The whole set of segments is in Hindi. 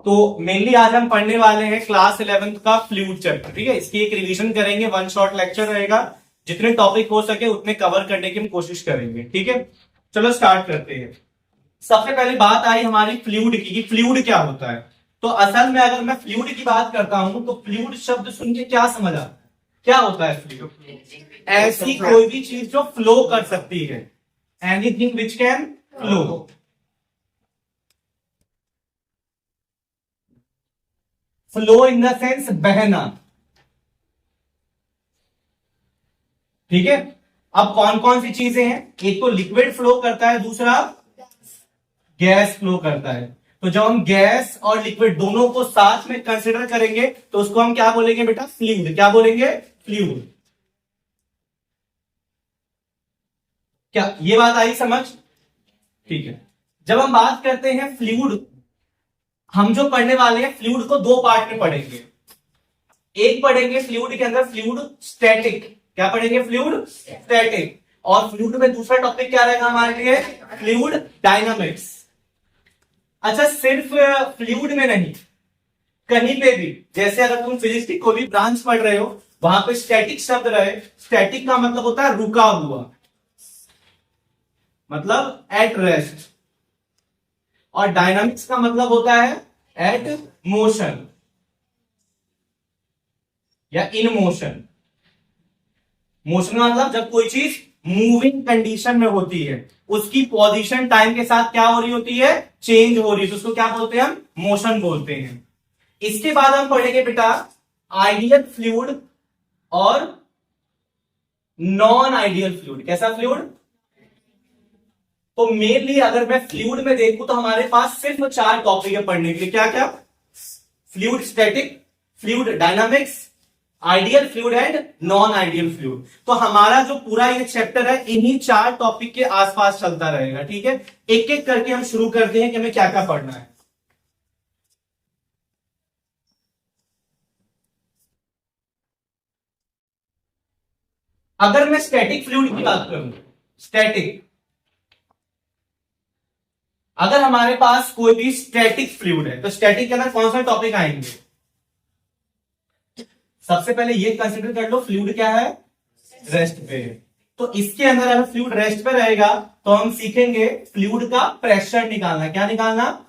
तो मेनली आज हम पढ़ने वाले हैं क्लास 11th का फ्लूइड चैप्टर। ठीक है, इसकी एक रिवीजन करेंगे, वन शॉट लेक्चर रहेगा। जितने टॉपिक हो सके उतने कवर करने की हम कोशिश करेंगे। ठीक है, चलो स्टार्ट करते हैं। सबसे पहले बात आई हमारी फ्लूइड की, फ्लूइड क्या होता है। तो असल में अगर मैं फ्लूइड की बात करता हूं तो फ्लूइड शब्द सुन के क्या समझ आता है, क्या होता है फ्लूइड? ऐसी कोई भी चीज जो फ्लो कर सकती है, anything which can flow. Flow in the sense बहना। ठीक है, अब कौन कौन सी चीजें हैं? एक तो लिक्विड फ्लो करता है, दूसरा गैस फ्लो करता है। तो जब हम गैस और लिक्विड दोनों को साथ में कंसिडर करेंगे तो उसको हम क्या बोलेंगे बेटा? फ्लूइड। क्या बोलेंगे? फ्लूइड। क्या ये बात आई समझ? ठीक है, जब हम बात करते हैं फ्लूइड, हम जो पढ़ने वाले हैं फ्लूइड को दो पार्ट में पढ़ेंगे। एक पढ़ेंगे फ्लूइड के अंदर फ्लूइड स्टैटिक। क्या पढ़ेंगे? Fluid static. और फ्लूइड में दूसरा टॉपिक क्या रहेगा हमारे लिए? Fluid dynamics. अच्छा, सिर्फ फ्लूइड में नहीं, कहीं पे भी, जैसे अगर तुम फिजिक्स की कोई भी ब्रांच पढ़ रहे हो, वहां पे स्टैटिक शब्द रहे, स्टैटिक का मतलब होता है रुका हुआ, मतलब एट रेस्ट। और डायनामिक्स का मतलब होता है एट मोशन या इन मोशन। मोशन का मतलब जब कोई चीज मूविंग कंडीशन में होती है, उसकी पोजीशन टाइम के साथ क्या हो रही होती है? चेंज हो रही है, तो उसको क्या बोलते हैं? हम मोशन बोलते हैं। इसके बाद हम पढ़ेंगे बेटा आइडियल फ्लूइड और नॉन आइडियल फ्लूइड। कैसा फ्लूइड? तो मेनली अगर मैं फ्लूइड में देखूं तो हमारे पास सिर्फ 4 टॉपिक है पढ़ने के लिए। क्या क्या? Fluid static, fluid dynamics, ideal fluid and non ideal fluid. तो हमारा जो पूरा ये चैप्टर है इन्हीं 4 टॉपिक के आसपास चलता रहेगा। ठीक है, एक एक करके हम शुरू करते हैं कि हमें क्या क्या पढ़ना है। अगर मैं स्टैटिक फ्लूइड की बात करूं, स्टैटिक, अगर हमारे पास कोई भी स्टैटिक फ्लूइड है तो स्टैटिक के अंदर कौन सा टॉपिक आएंगे? सबसे पहले ये कंसीडर कर लो, फ्लूइड क्या है? रेस्ट पे है। तो इसके अंदर अगर फ्लूइड रेस्ट पे रहेगा तो हम सीखेंगे फ्लूइड का प्रेशर निकालना। क्या निकालना?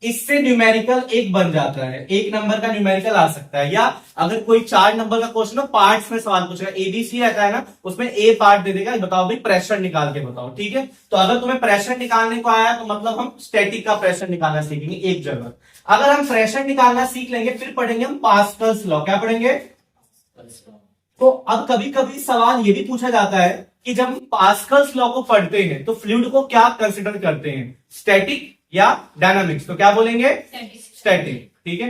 इससे न्यूमेरिकल 1 बन जाता है, 1 नंबर का न्यूमेरिकल आ सकता है। या अगर कोई 4 नंबर का क्वेश्चन हो, पार्ट्स में सवाल पूछेगा, एबीसी रहता है ना, उसमें ए पार्ट दे देगा, बताओ भाई प्रेशर निकाल के बताओ। ठीक है, तो अगर तुम्हें प्रेशर निकालने को आया तो मतलब हम स्टैटिक का प्रेशर निकालना सीखेंगे एक जगह। अगर हम प्रेशर निकालना सीख लेंगे फिर पढ़ेंगे हम पास्कल्स लॉ। क्या पढ़ेंगे? तो अब कभी कभी सवाल ये भी पूछा जाता है कि जब हम पास्कल्स लॉ को पढ़ते हैं तो फ्लूइड को क्या कंसिडर करते हैं, स्टैटिक या डायनामिक्स? तो क्या बोलेंगे? स्टैटिक। ठीक है,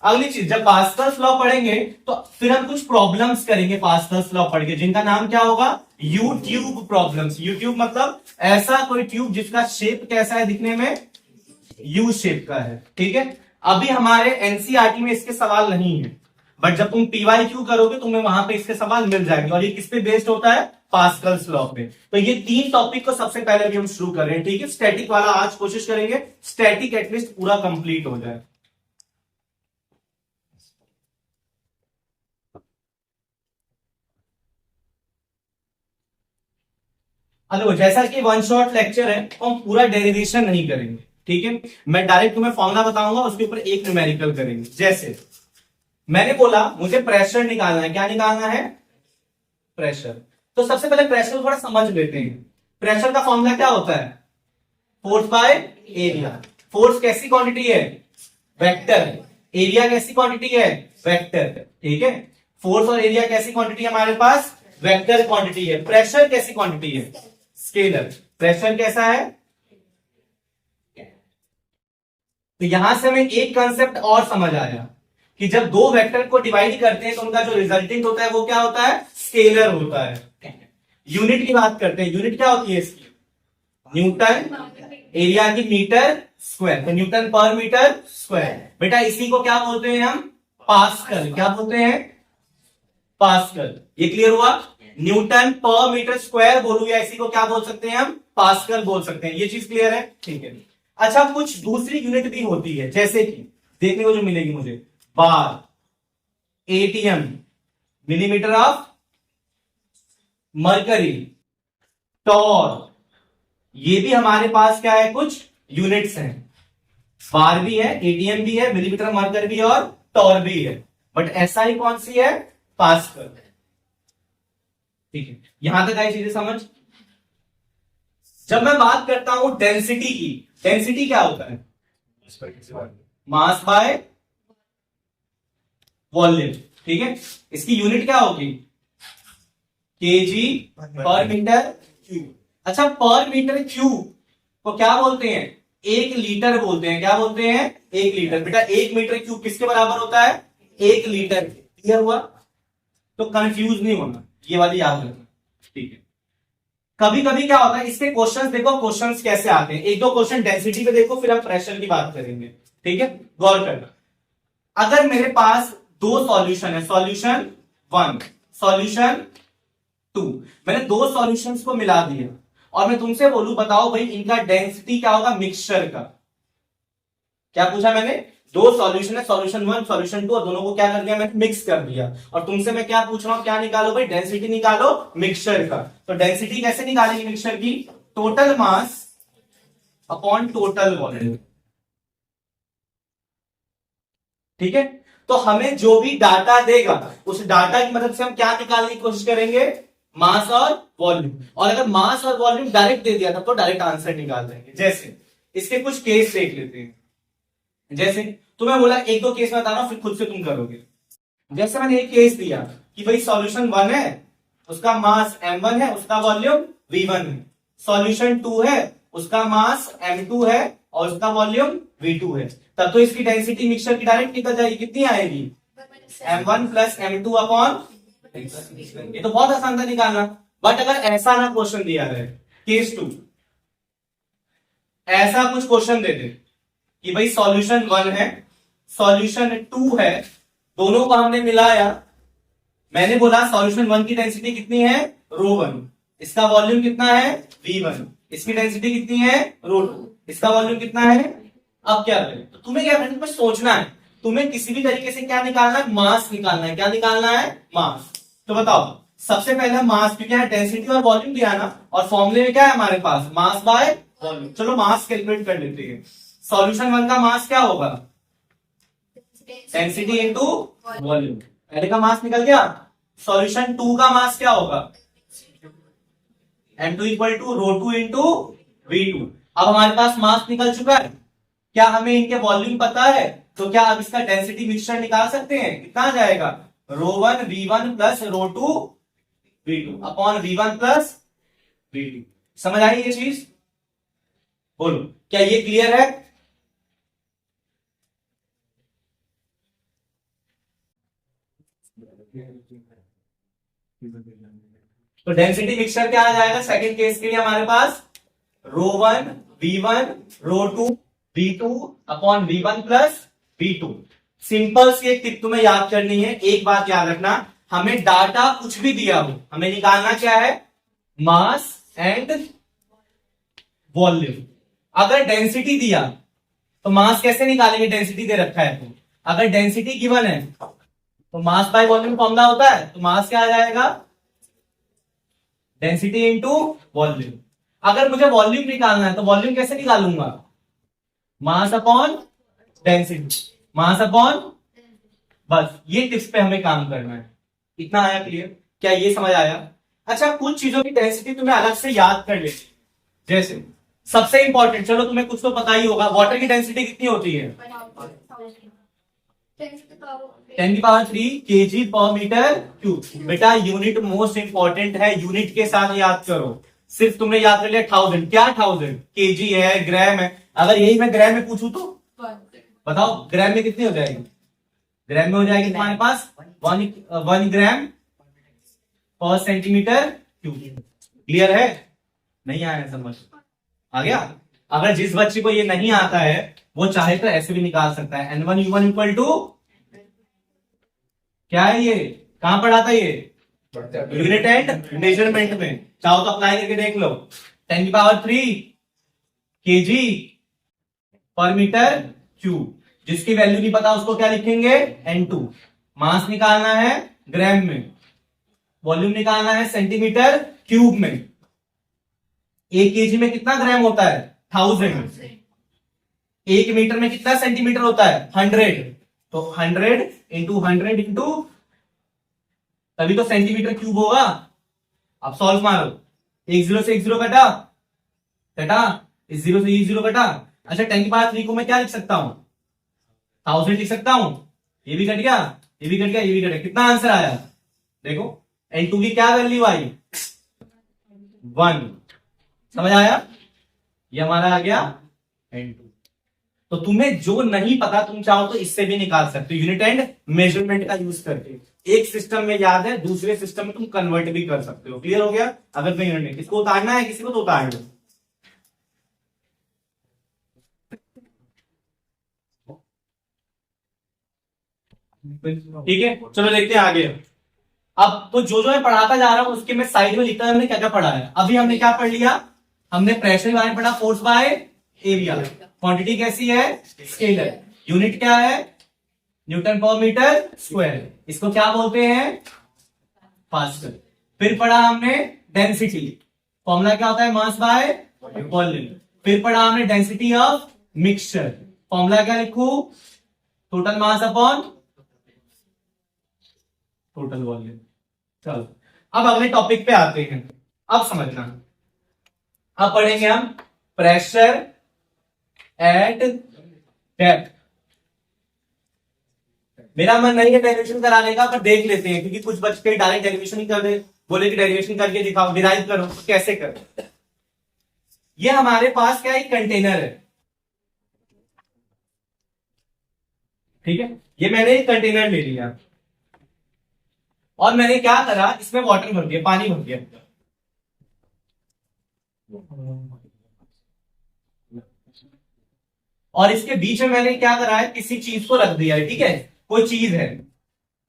अगली चीज, जब पास्कल्स लॉ पढ़ेंगे तो फिर हम कुछ प्रॉब्लम्स करेंगे पास्कल्स लॉ पढ़ के, जिनका नाम क्या होगा? You tube problems. You tube मतलब ऐसा कोई ट्यूब जिसका शेप कैसा है दिखने में? यू शेप का है। ठीक है, अभी हमारे एनसीईआरटी में इसके सवाल नहीं है, बट जब तुम पीवाईक्यू करोगे तुम्हें वहां पे इसके सवाल मिल जाएंगे। और ये किस पे बेस्ड होता है? पास्कल्स लॉ पे। तो ये 3 टॉपिक को सबसे पहले भी हम शुरू कर रहे हैं। ठीक है, स्टैटिक वाला आज कोशिश करेंगे स्टैटिक एटलीस्ट पूरा कंप्लीट हो जाए। हेलो, जैसा कि वन शॉट लेक्चर है तो हम पूरा डेरिवेशन नहीं करेंगे। ठीक है, मैं डायरेक्ट तुम्हें फॉर्मूला बताऊंगा, उसके ऊपर एक न्यूमेरिकल करेंगे। जैसे मैंने बोला मुझे प्रेशर निकालना है। क्या निकालना है? प्रेशर। तो सबसे पहले प्रेशर थोड़ा समझ लेते हैं। प्रेशर का फॉर्मूला क्या होता है? Force by area. फोर्स कैसी क्वांटिटी है? वेक्टर। एरिया कैसी क्वांटिटी है? वेक्टर। ठीक है, फोर्स और एरिया कैसी क्वांटिटी है हमारे पास? वेक्टर क्वांटिटी है। प्रेशर कैसी क्वांटिटी है? स्केलर। प्रेशर कैसा है? तो यहां से हमें एक कंसेप्ट और समझ आया कि जब 2 वेक्टर को डिवाइड करते हैं तो उनका जो रिजल्टेंट होता है वो क्या होता है? स्केलर होता है। यूनिट की बात करते हैं, यूनिट क्या होती है इसकी? न्यूटन। एरिया की मीटर स्क्वायर, तो न्यूटन पर मीटर स्क्वायर। बेटा इसी को क्या बोलते हैं हम? पास्कल। क्या बोलते हैं? पास्कल। ये क्लियर हुआ? न्यूटन पर मीटर स्क्वायर बोलू या इसी को क्या बोल सकते हैं हम? पास्कल बोल सकते हैं। ये चीज क्लियर है? ठीक है। अच्छा, कुछ दूसरी यूनिट भी होती है, जैसे कि देखने को जो मिलेगी मुझे, bar, ATM, millimetre of mercury, torr, ये भी हमारे पास क्या है, कुछ यूनिट्स हैं। बार भी है, एटीएम भी है, मिलीमीटर मरकरी भी है और टॉर भी है। बट एसआई कौन सी है, पास्कल। ठीक है, यहां तक आई चीजें समझ। जब मैं बात करता हूं डेंसिटी की, डेंसिटी क्या होता है, मास बाय वॉल्यूम। ठीक है, इसकी यूनिट क्या होगी, केजी पर मीटर क्यूब। अच्छा, पर मीटर क्यूब को क्या बोलते हैं, 1 लीटर बोलते हैं। क्या बोलते हैं, 1 लीटर। बेटा 1 मीटर क्यूब किसके बराबर होता है, 1 लीटर। क्लियर हुआ, तो कंफ्यूज नहीं होना, ये वाली याद रखना। ठीक है, कभी कभी क्या होता है, इसके क्वेश्चंस देखो, क्वेश्चंस कैसे आते हैं। एक दो क्वेश्चन डेंसिटी पे देखो, फिर हम प्रेशर की बात करेंगे। ठीक है, गौर करना। अगर मेरे पास 2 सॉल्यूशन है, सॉल्यूशन 1, सॉल्यूशन 2, मैंने 2 सॉल्यूशंस को मिला दिया और मैं तुमसे बोलूं बताओ भाई इनका डेंसिटी क्या होगा मिक्सचर का। क्या पूछा मैंने, 2 सॉल्यूशन है, सॉल्यूशन 1, सॉल्यूशन 2, और दोनों को क्या कर दिया मैंने, मिक्स कर दिया। और तुमसे मैं क्या पूछ रहा हूं, क्या निकालो भाई, डेंसिटी निकालो मिक्सचर का। तो डेंसिटी कैसे निकालेंगे मिक्सचर की, total mass upon total volume. ठीक है, तो हमें जो भी डाटा देगा उस डाटा की मदद से हम क्या निकालने की कोशिश करेंगे, मास और वॉल्यूम। और अगर मास और वॉल्यूम डायरेक्ट दे दिया था तो डायरेक्ट आंसर निकाल देंगे। जैसे इसके कुछ केस देख लेते हैं। जैसे तुम्हें बोला 1-2 केस में बताना, फिर खुद से तुम करोगे। जैसे मैंने एक केस दिया कि भाई सॉल्यूशन 1 है, उसका मास m1 है, उसका वॉल्यूम v1 है। सॉल्यूशन 2 है, उसका मास m2 है और उसका वॉल्यूम v2 है। तब तो इसकी डेंसिटी मिक्सचर की डायरेक्ट निकल जाएगी। कितनी आएगी, m1 प्लस m2 अपॉन, ये तो बहुत आसान था निकालना। बट अगर ऐसा ना क्वेश्चन दिया रहे, केस 2, ऐसा कुछ क्वेश्चन दे दे कि भाई सॉल्यूशन 1 है, सॉल्यूशन 2 है, दोनों को हमने मिलाया। मैंने बोला सॉल्यूशन 1 की डेंसिटी कितनी है, ρ1, इसका वॉल्यूम कितना है, v1, इसकी डेंसिटी कितनी है, ρ2, इसका वॉल्यूम कितना है। अब क्या करें, तो तुम्हें क्या करना है, सोचना है। तुम्हें किसी भी तरीके से क्या निकालना है, मास निकालना है। क्या निकालना है, मास। तो बताओ, सबसे पहले मास, क्योंकि यहाँ डेंसिटी और वॉल्यूम दिया ना, और फॉर्मूले में क्या है हमारे पास, मास बाय वॉल्यूम। चलो मास कैलकुलेट कर लेते हैं। सॉल्यूशन 1 का मास क्या होगा, डेंसिटी इंटू वॉल्यूम। पहले का मास निकल गया। सॉल्यूशन 2 का मास क्या होगा, m2 equal to ρ2 into v2। अब हमारे पास मास निकल चुका है। क्या हमें इनके वॉल्यूम पता है, तो क्या अब इसका डेंसिटी मिक्सचर निकाल सकते हैं। कितना आ जाएगा, ρ1 v1 plus ρ2 v2 upon v1 plus v2। समझ आई ये चीज, बोलो क्या ये क्लियर है। तो डेंसिटी मिक्सचर क्या आ जाएगा सेकंड केस के लिए हमारे पास, ρ1 v1 ρ2 v2 upon v1 plus v2। Simple सी एक टिप तुम्हें याद करनी है। एक बात याद रखना, हमें डाटा कुछ भी दिया हो, हमें निकालना क्या है, मास एंड वॉल्यूम। अगर डेंसिटी दिया तो मास कैसे निकालेंगे, डेंसिटी दे रखा है तो। अगर डेंसिटी गिवन है तो मास बाय वॉल्यूम फॉर्मूला होता है, तो मास क्या आ जाएगा, डेंसिटी इंटू वॉल्यूम। अगर मुझे वॉल्यूम निकालना है तो वॉल्यूम कैसे निकालूंगा, mass upon density, mass upon, बस ये टिप्स पे हमें काम करना है। इतना आया क्लियर, क्या ये समझ आया। अच्छा, कुछ चीजों की डेंसिटी तुम्हें अलग से याद कर लेनी, जैसे सबसे इंपॉर्टेंट, चलो तुम्हें कुछ तो पता ही होगा, वाटर की डेंसिटी कितनी होती है, 10⁻³ kg पर मीटर क्यूब। बेटा यूनिट मोस्ट इंपॉर्टेंट है, यूनिट के साथ याद करो। सिर्फ तुमने याद कर लिया 1000, क्या 1000 kg है, ग्राम है। अगर यही मैं ग्राम में पूछूं तो बताओ ग्राम में कितनी हो जाएगी, ग्राम में हो जाएगी तुम्हारे पास 1 ग्राम पर सेंटीमीटर क्यूब। क्लियर है, नहीं आया समझ, आ गया। अगर जिस बच्चे को ये नहीं आता है वो चाहे तो ऐसे भी निकाल सकता है, N1U1 इक्वल टू क्या है, ये कहां पढ़ा था ये, यूनिट एंड मेजरमेंट में। चाहो तो अप्लाई करके देख लो, 10⁻³ kg पर मीटर क्यूब। जिसकी वैल्यू नहीं पता उसको क्या लिखेंगे, N2। मास निकालना है ग्राम में, वॉल्यूम निकालना है सेंटीमीटर क्यूब में। 1 केजी में कितना ग्राम होता है, 1000। 1 मीटर में कितना सेंटीमीटर होता है, 100। तो 100 इंटू 100 इंटू, तभी तो सेंटीमीटर क्यूब होगा। अब सॉल्व मारो, 1 0 से 1 0 कटा, इस 0 से ये 0 कटा। अच्छा 10 की पावर 3 को मैं क्या लिख सकता हूं, 1000 लिख सकता हूं। ये भी कट गया, ये भी कट गया, ये भी कट गया। कितना आंसर आया देखो, N2 की क्या वैल्यू आई, 1। समझ आया, ये हमारा आ गया N2। तो तुम्हें जो नहीं पता तुम चाहो तो इससे भी निकाल सकते हो, यूनिट एंड मेजरमेंट का यूज करके। एक सिस्टम में याद है, दूसरे सिस्टम में तुम कन्वर्ट भी कर सकते हो। क्लियर हो गया। अगर कोई यूनिट नहीं, इसको उतारना है किसी को तो उतार लो। ठीक है, चलो देखते हैं आगे। अब तो जो मैं पढ़ाता जा रहा हूं उसके मैं साइड में लिखता है हमने क्या क्या पढ़ा है। अभी हमने क्या पढ़ लिया, हमने प्रेशर के बारे में पढ़ा, फोर्स बाय एरिया। क्वांटिटी कैसी है, स्केलर। यूनिट क्या है, न्यूटन पर मीटर स्क्वायर। इसको क्या बोलते हैं, पास्कल। फिर पढ़ा हमने डेंसिटी, फॉर्मूला क्या होता है, मास बाय वॉल्यूम। फिर पढ़ा हमने डेंसिटी ऑफ मिक्सचर, फॉर्मूला क्या लिखूं, total mass upon total volume. चलो अब अगले टॉपिक पे आते हैं। अब समझना, अब पढ़ेंगे हम प्रेशर एट डेप्थ। मेरा मन नहीं है डेरिवेशन कराने का, पर देख लेते हैं, क्योंकि कुछ बच्चे डायरेक्ट डेरिवेशन ही कर दे, बोले कि डेरिवेशन करके दिखाओ, डिराइव करो, तो कैसे करो। ये हमारे पास क्या एक कंटेनर है, ठीक है। ये मैंने एक कंटेनर ले लिया और मैंने क्या करा, इसमें वाटर भर दिया, पानी भर दिया। और इसके बीच में मैंने क्या करा है, किसी चीज को रख दिया है, ठीक है। कोई चीज है,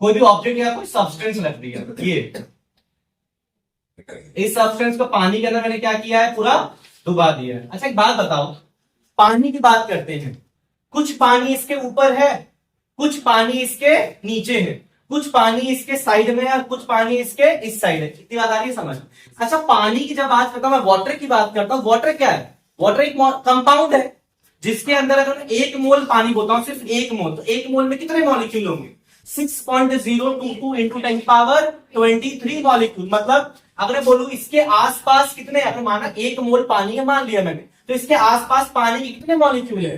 कोई भी ऑब्जेक्ट या कोई सब्सटेंस रख दिया। ये इस सब्सटेंस को पानी के अंदर मैंने क्या किया है, पूरा डुबा दिया है। अच्छा एक बात बताओ, पानी की बात करते हैं, कुछ पानी इसके ऊपर है, कुछ पानी इसके नीचे है, कुछ पानी इसके साइड में है और कुछ पानी इसके इस साइड है। इतनी बात आ रही है समझ। अच्छा पानी की जब बात करता हूं मैं, वाटर की बात करता हूं। वाटर क्या है, वाटर एक कंपाउंड है जिसके अंदर अगर मैं 1 मोल पानी बोलता हूं, सिर्फ 1 मोल, तो 1 मोल में कितने मॉलिक्यूल होंगे, 6.022 इंटू 10 पावर 23 मॉलिक्यूल। मतलब अगर बोलूं इसके आसपास कितने, अगर माना 1 मोल पानी है मान लिया मैंने, तो इसके आसपास पानी के कितने मॉलिक्यूल है,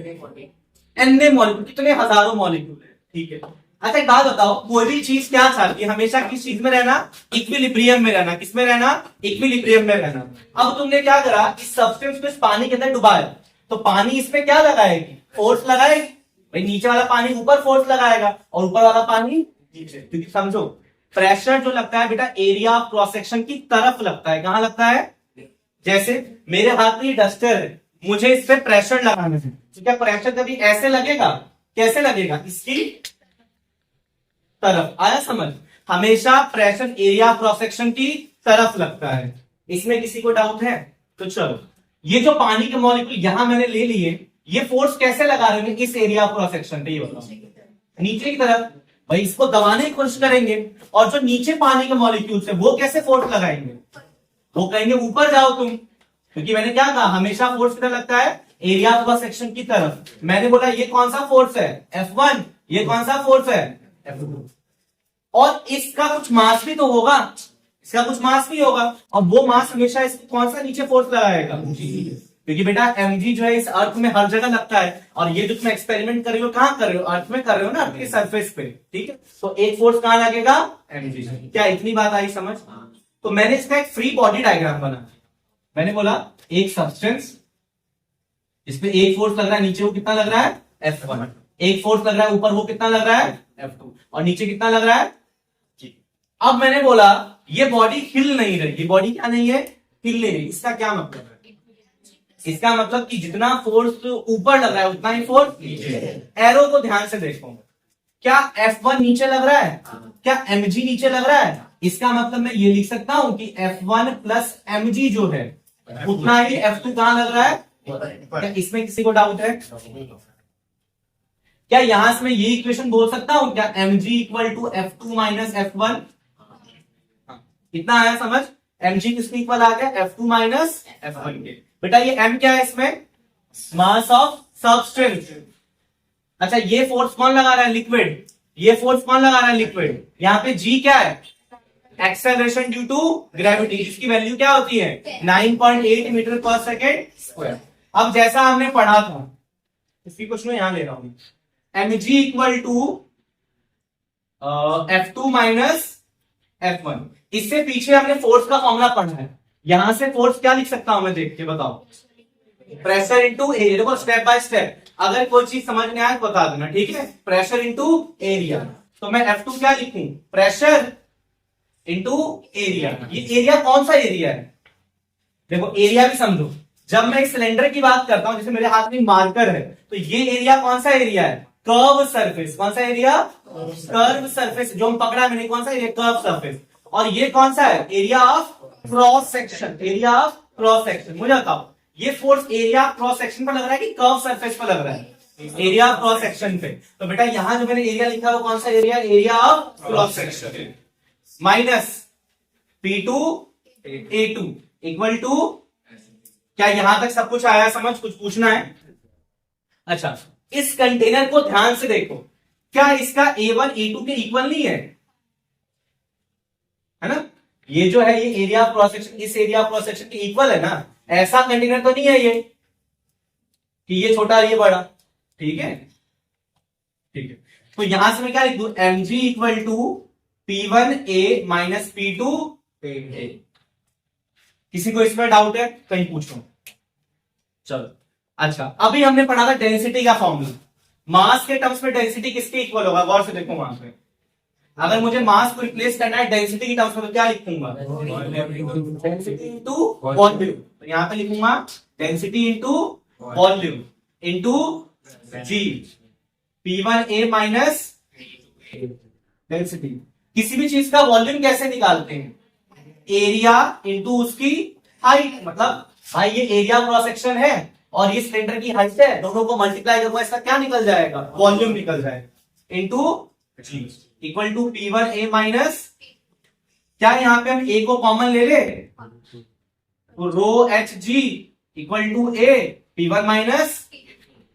एन मॉलिक्यूल, कितने हजारों मॉलिक्यूल है, ठीक है। अच्छा एक बात बताओ, कोई भी चीज क्या चाहती है, हमेशा किस चीज में रहना, इक्विलिब्रियम में रहना। किसमें रहना, इक्विलिब्रियम में रहना। अब तुमने क्या करा, इस सब्सटेंस को इस पानी के अंदर डुबाया, तो पानी इसमें क्या लगाएगी, फोर्स लगाएगी। भाई नीचे वाला पानी ऊपर फोर्स लगाएगा और ऊपर वाला पानी नीचे। क्योंकि समझो प्रेशर जो लगता है बेटा, एरिया ऑफ क्रॉस सेक्शन की तरफ लगता है। कहां लगता है, जैसे मेरे हाथ में ये डस्टर है, मुझे इस पे प्रेशर लगाना है, तो क्या प्रेशर कभी ऐसे लगेगा, कैसे लगेगा, इसकी तरफ। आया समझ, हमेशा प्रेशर एरिया क्रॉस सेक्शन की तरफ लगता है। इसमें किसी को डाउट है तो चलो, ये जो पानी के मॉलिक्यूल यहां मैंने ले लिए, ये फोर्स कैसे लगा रहे हैं इस एरिया क्रॉस सेक्शन पे, ये बताओ, नीचे की तरफ। भाई इसको दबाने की कोशिश करेंगे, और जो नीचे पानी के मॉलिक्यूल्स है वो कैसे फोर्स लगाएंगे, वो कहेंगे ऊपर जाओ तुम। क्योंकि मैंने क्या कहा, हमेशा फोर्स किधर लगता है, एरिया क्रॉस सेक्शन की तरफ। मैंने बोला ये कौन सा फोर्स है, F1, ये कौन सा फोर्स है, F2। और इसका कुछ मास भी तो होगा, इसका कुछ मास भी होगा, और वो मास हमेशा इसको कौन सा नीचे फोर्स लगाएगा, क्योंकि बेटा mg जो है इस अर्थ में हर जगह लगता है। और ये जो तुम एक्सपेरिमेंट कर रहे हो कहां कर रहे हो, अर्थ में कर रहे हो ना, अर्थ के सरफेस पे, ठीक है। तो एक फोर्स कहां लगेगा, mg। क्या इतनी बात आई समझ। तो मैंने इसका एक फ्री बॉडी डायग्राम बना, मैंने बोला एक सब्सटेंस, इसमें एक फोर्स लग रहा है, नीचे वो कितना लग रहा है, F1। एक फोर्स लग रहा है ऊपर, वो कितना लग रहा है, F2। और नीचे कितना लग रहा है। अब मैंने बोला ये बॉडी हिल नहीं रही, ये बॉडी क्या नहीं है, हिल नहीं रही। इसका क्या मतलब है, इसका मतलब कि जितना फोर्स ऊपर लग रहा है उतना ही फोर्स नीचे। एरो को ध्यान से देखो, क्या F1 नीचे लग रहा है, क्या mg नीचे लग रहा है। इसका मतलब मैं ये लिख सकता हूं कि F1 प्लस mg जो है उतना ही F2 कहां लग रहा है। क्या इसमें किसी को डाउट है, क्या यहां से मैं ये इक्वेशन बोल सकता हूं क्या, mg equal to F2 minus F1? कितना आया समझ? mg किसके इक्वल आ गया, F2 माइनस F1 के। बेटा ये m क्या है इसमें, मास ऑफ सबस्टेंस। अच्छा ये फोर्स कौन लगा रहा है, लिक्विड। ये फोर्स कौन लगा रहा है, लिक्विड। यहाँ पे g क्या है, एक्सेलरेशन ड्यू टू ग्रेविटी, जिसकी वैल्यू क्या होती है 9.8 मीटर पर सेकेंड स्क्वायर। अब जैसा हमने पढ़ा था, इसकी क्वेश्चन यहां ले रहा हूं, mg equal to F2 minus F1। इससे पीछे हमने फोर्स का फॉर्मूला पढ़ा है। यहां से फोर्स क्या लिख सकता हूं मैं, देख के बताओ, प्रेशर इंटू एरिया। देखो स्टेप बाय स्टेप, अगर कोई चीज समझ में आए बता देना, ठीक है। प्रेशर इंटू एरिया, तो मैं F2 क्या लिखूं, प्रेशर इंटू एरिया। ये एरिया कौन सा एरिया है, देखो एरिया भी समझो। जब मैं एक सिलेंडर की बात करता हूं, जैसे मेरे हाथ में मार्कर है, तो ये एरिया कौन सा एरिया है, कर्व सरफेस। कौन सा एरिया, कर्व सरफेस। जो हम पकड़ा मैंने, कौन सा एरिया, कर्व सरफेस। और ये कौन सा है, area of cross section, area of cross section. मुझे बताओ ये फोर्स एरिया क्रॉस सेक्शन पर लग रहा है कि कर्व सरफेस पर लग रहा है, एरिया क्रॉस सेक्शन पे। तो बेटा यहां जो मैंने एरिया लिखा है वो कौन सा area, area of cross section minus P2 A2 equal to, क्या यहां तक सब कुछ आया समझ, कुछ पूछना है। अच्छा इस कंटेनर को ध्यान से देखो, क्या इसका A1 A2 के इक्वल नहीं है ना। ये जो है ये एरिया ऑफ क्रॉस सेक्शन इस एरिया ऑफ क्रॉस सेक्शन के इक्वल है ना। ऐसा कंटेनर तो नहीं है ये कि ये छोटा ये बड़ा, ठीक है ठीक है। तो यहां से मैं क्या लिख दूं, mg equal to P1A minus P2A। किसी को इसमें डाउट है, कहीं पूछो। चलो अच्छा, अभी हमने पढ़ा था डेंसिटी का फॉर्मूला। मास के टर्म्स में डेंसिटी किसके इक्वल होगा, गौर से देखो वहां पे। अगर मुझे मास को रिप्लेस करना है डेंसिटी की टर्म्स में, तो क्या लिखूंगा, डेंसिटी इंटू वॉल्यूम। तो यहां पे लिखूंगा डेंसिटी इंटू वॉल्यूम इंटू जी, P1A माइनस डेंसिटी। किसी भी चीज का वॉल्यूम कैसे निकालते हैं, एरिया इंटू उसकी हाइट। मतलब भाई ये एरिया क्रॉस सेक्शन है और ये सिलेंडर की हाइट है, दोनों को मल्टीप्लाई करूंगा, इसका क्या निकल जाएगा, वॉल्यूम निकल जाएगा into g equal to P1A minus, क्या यहां पे हम A को कॉमन ले ले, तो rho h g equal to A P1 minus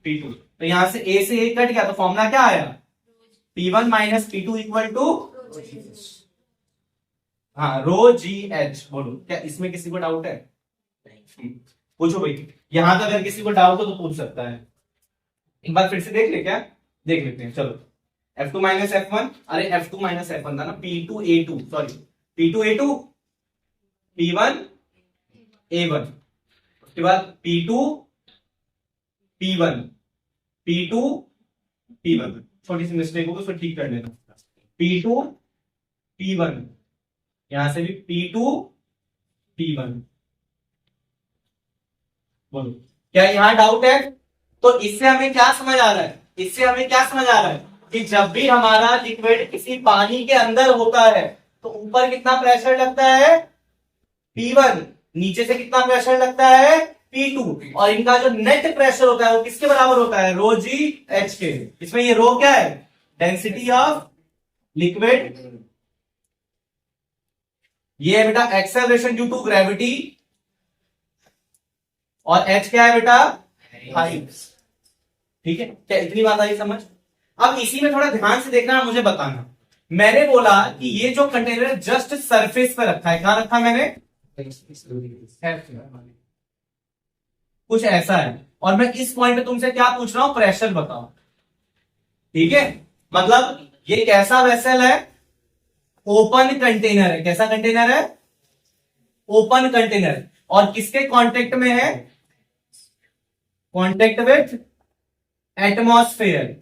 P2। तो यहां से A से A कट गया, तो फॉर्मूला क्या आया, P1 minus P2 equal to, हाँ रो जी एच। बोलो क्या इसमें किसी को डाउट है, पूछो भाई। यहां तक अगर किसी को डाउट हो तो पूछ सकता है। एक बार फिर से देख ले, क्या देख लेते हैं। चलो F2 माइनस F1, अरे F2 माइनस F1 था ना, P2 A2, sorry P2 A2 P1 A1, उसके बाद P2 P1 P2 P1। छोटी सी मिस्टेक होगी उसको ठीक कर लेना, P2 P1, यहां से भी P2 P1। बोलो क्या यहां डाउट है। तो इससे हमें क्या समझ आ रहा है, इससे हमें क्या समझ आ रहा है कि जब भी हमारा लिक्विड किसी पानी के अंदर होता है तो ऊपर कितना प्रेशर लगता है, P1, नीचे से कितना प्रेशर लगता है, P2, और इनका जो नेट प्रेशर होता है वो किसके बराबर होता है, रो जी एच के। इसमें ये रो क्या है, डेंसिटी ऑफ लिक्विड, ये है बेटा एक्सेलरेशन ड्यू टू ग्रेविटी, और एच क्या है बेटा, हाइट। ठीक है, क्या इतनी बात आई समझ। अब इसी में थोड़ा ध्यान से देखना, मुझे बताना। मैंने बोला कि ये जो कंटेनर जस्ट सरफेस पे रखा है, कहां रखा मैंने, कुछ ऐसा है, और मैं इस पॉइंट पे तुमसे क्या पूछ रहा हूं, प्रेशर बताओ। ठीक है, मतलब ये कैसा वेसल है, ओपन कंटेनर है। कैसा कंटेनर है, ओपन कंटेनर, और किसके कांटेक्ट में है, कांटेक्ट विथ एटमॉस्फेयर।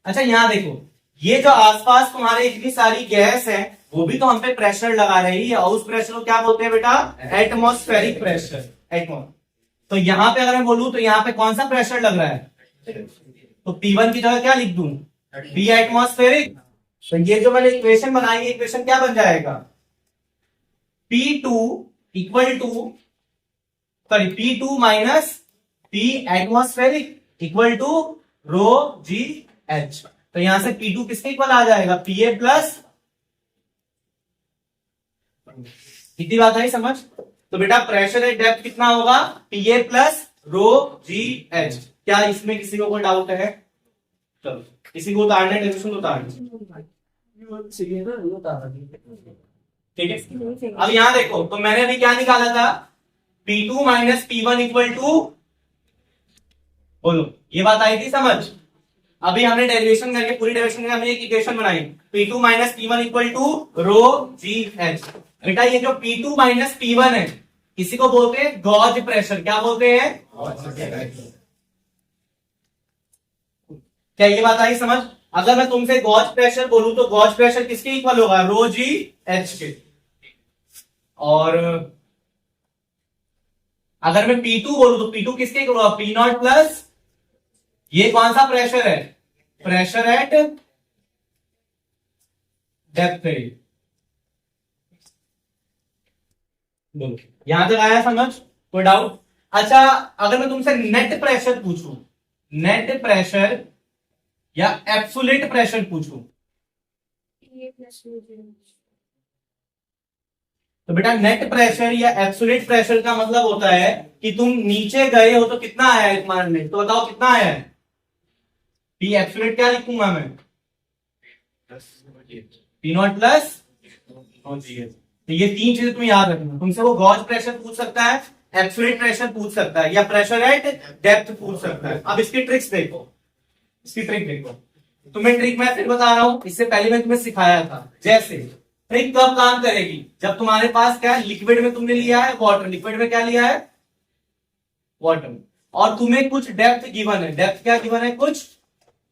अच्छा यहां देखो, ये जो आसपास तुम्हारे इतनी सारी गैस है वो भी तो हम पे प्रेशर लगा रही है, और उस प्रेशर को क्या बोलते हैं बेटा, एटमॉस्फेरिक प्रेशर, तो यहां पे अगर मैं बोलूं तो यहां पे कौन सा प्रेशर लग रहा है, तो P1 की जगह क्या लिख दूं, P एटमॉस्फेरिक। तो ये जो मैंने इक्वेशन बनाई, इक्वेशन क्या बन जाएगा, P2 equal to, sorry P2 minus P atmospheric equal to rho g h. तो यहां से P2 किसके इक्वल आ जाएगा, PA प्लस, इतनी बात आई समझ। तो बेटा प्रेशर एट डेप्थ कितना होगा, PA plus rho g H. क्या इसमें किसी को कोई डाउट है? चलो किसी को उतारना है, टेंशन उतारना, ठीक है। अब यहां देखो, तो मैंने अभी क्या निकाला था, P2 minus P1 equal to, बोलो ये बात आई थी समझ। अभी हमने डेरिवेशन करके, पूरी डेरिवेशन करके हमने एक इक्वेशन बनाई, P2 minus P1 equal to rho g h. बेटा ये जो P2 माइनस P1 है, इसी को बोलते हैं गॉज प्रेशर। क्या बोलते हैं, क्या ये बात आई समझ। अगर मैं तुमसे गॉज प्रेशर बोलूं तो गॉज प्रेशर किसके इक्वल होगा, रो जी एच के। और अगर मैं P2 बोलूं तो P2 किसके इक्वल होगा, P नॉट प्लस, ये कौन सा प्रेशर है, प्रेशर एट डेप्थ। यहां तक आया समझ, कोई डाउट? अच्छा अगर मैं तुमसे नेट प्रेशर पूछूं, नेट प्रेशर या एब्सोल्यूट प्रेशर पूछूं, तो बेटा नेट प्रेशर या एब्सोल्यूट प्रेशर का मतलब होता है कि तुम नीचे गए हो तो कितना आया है मान में, तो बताओ कितना आया है। पी एब्सोल्यूट क्या लिखूंगा मैं, पी नॉट प्लस। तो ये तीन चीजें तुम्हें याद रखना। तुमसे वो गॉज प्रेशर पूछ सकता है, एब्सोल्यूट प्रेशर पूछ सकता है, या प्रेशर एट डेप्थ पूछ सकता है। अब इसकी ट्रिक्स देखो, इसकी ट्रिक देखो। तुम्हें ट्रिक मैं फिर बता रहा हूं, इससे पहले मैं तुम्हें सिखाया था। जैसे ट्रिक कब काम करेगी, जब तुम्हारे पास क्या है, लिक्विड में तुमने लिया है वाटर, लिक्विड में क्या लिया है, वाटर, और तुम्हें कुछ डेप्थ गिवन है। डेप्थ क्या गिवन है, कुछ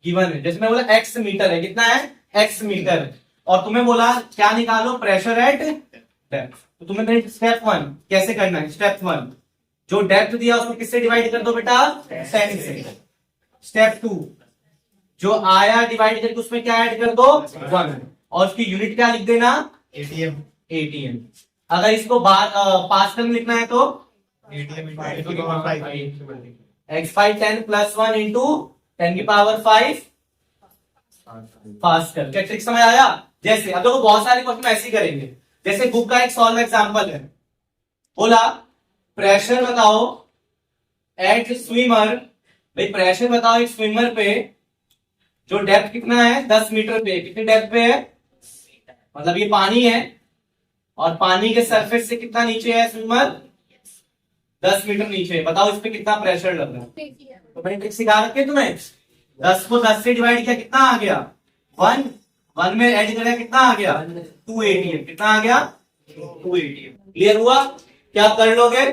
गिवन है। जैसे मैं बोला एक्स मीटर है, कितना है, एक्स मीटर, और तुम्हें बोला क्या निकालो, प्रेशर एट डेप्थ। तो तुम्हें स्टेप 1 कैसे करना है, स्टेप 1 जो डेप्थ दिया उसको किससे डिवाइड कर दो बेटा, 10 से। स्टेप 2 जो आया डिवाइड करके उसमें क्या ऐड कर दो, 1, और उसकी यूनिट क्या लिख देना, एटीएम। एटीएम अगर इसको पास्कल में लिखना है तो x5 10 प्लस 1 इंटू 10 की पावर 5 पास्कल। क्या ट्रिक समझ आया। जैसे अब देखो बहुत सारे क्वेश्चन ऐसे ही करेंगे। जैसे बुक का एक सॉल्व एग्जांपल है, बोला प्रेशर बताओ एट स्विमर, भाई प्रेशर बताओ एक स्विमर पे, जो डेप्थ कितना है 10 मीटर पे, कितनी डेप्थ पे है, मतलब ये पानी है और पानी के सरफेस से कितना नीचे है स्विमर, 10 मीटर नीचे। बताओ इस पे कितना प्रेशर लग रहा है। तो मैंने ट्रिक सिखा रखी है तुम्हें। 10 को 10 से डिवाइड किया कितना आ गया, 1, 1 में ऐड करें कितना आ गया, 2 एटीएम। कितना आ गया, 2 एटीएम। क्लियर हुआ। क्या कर लोगे,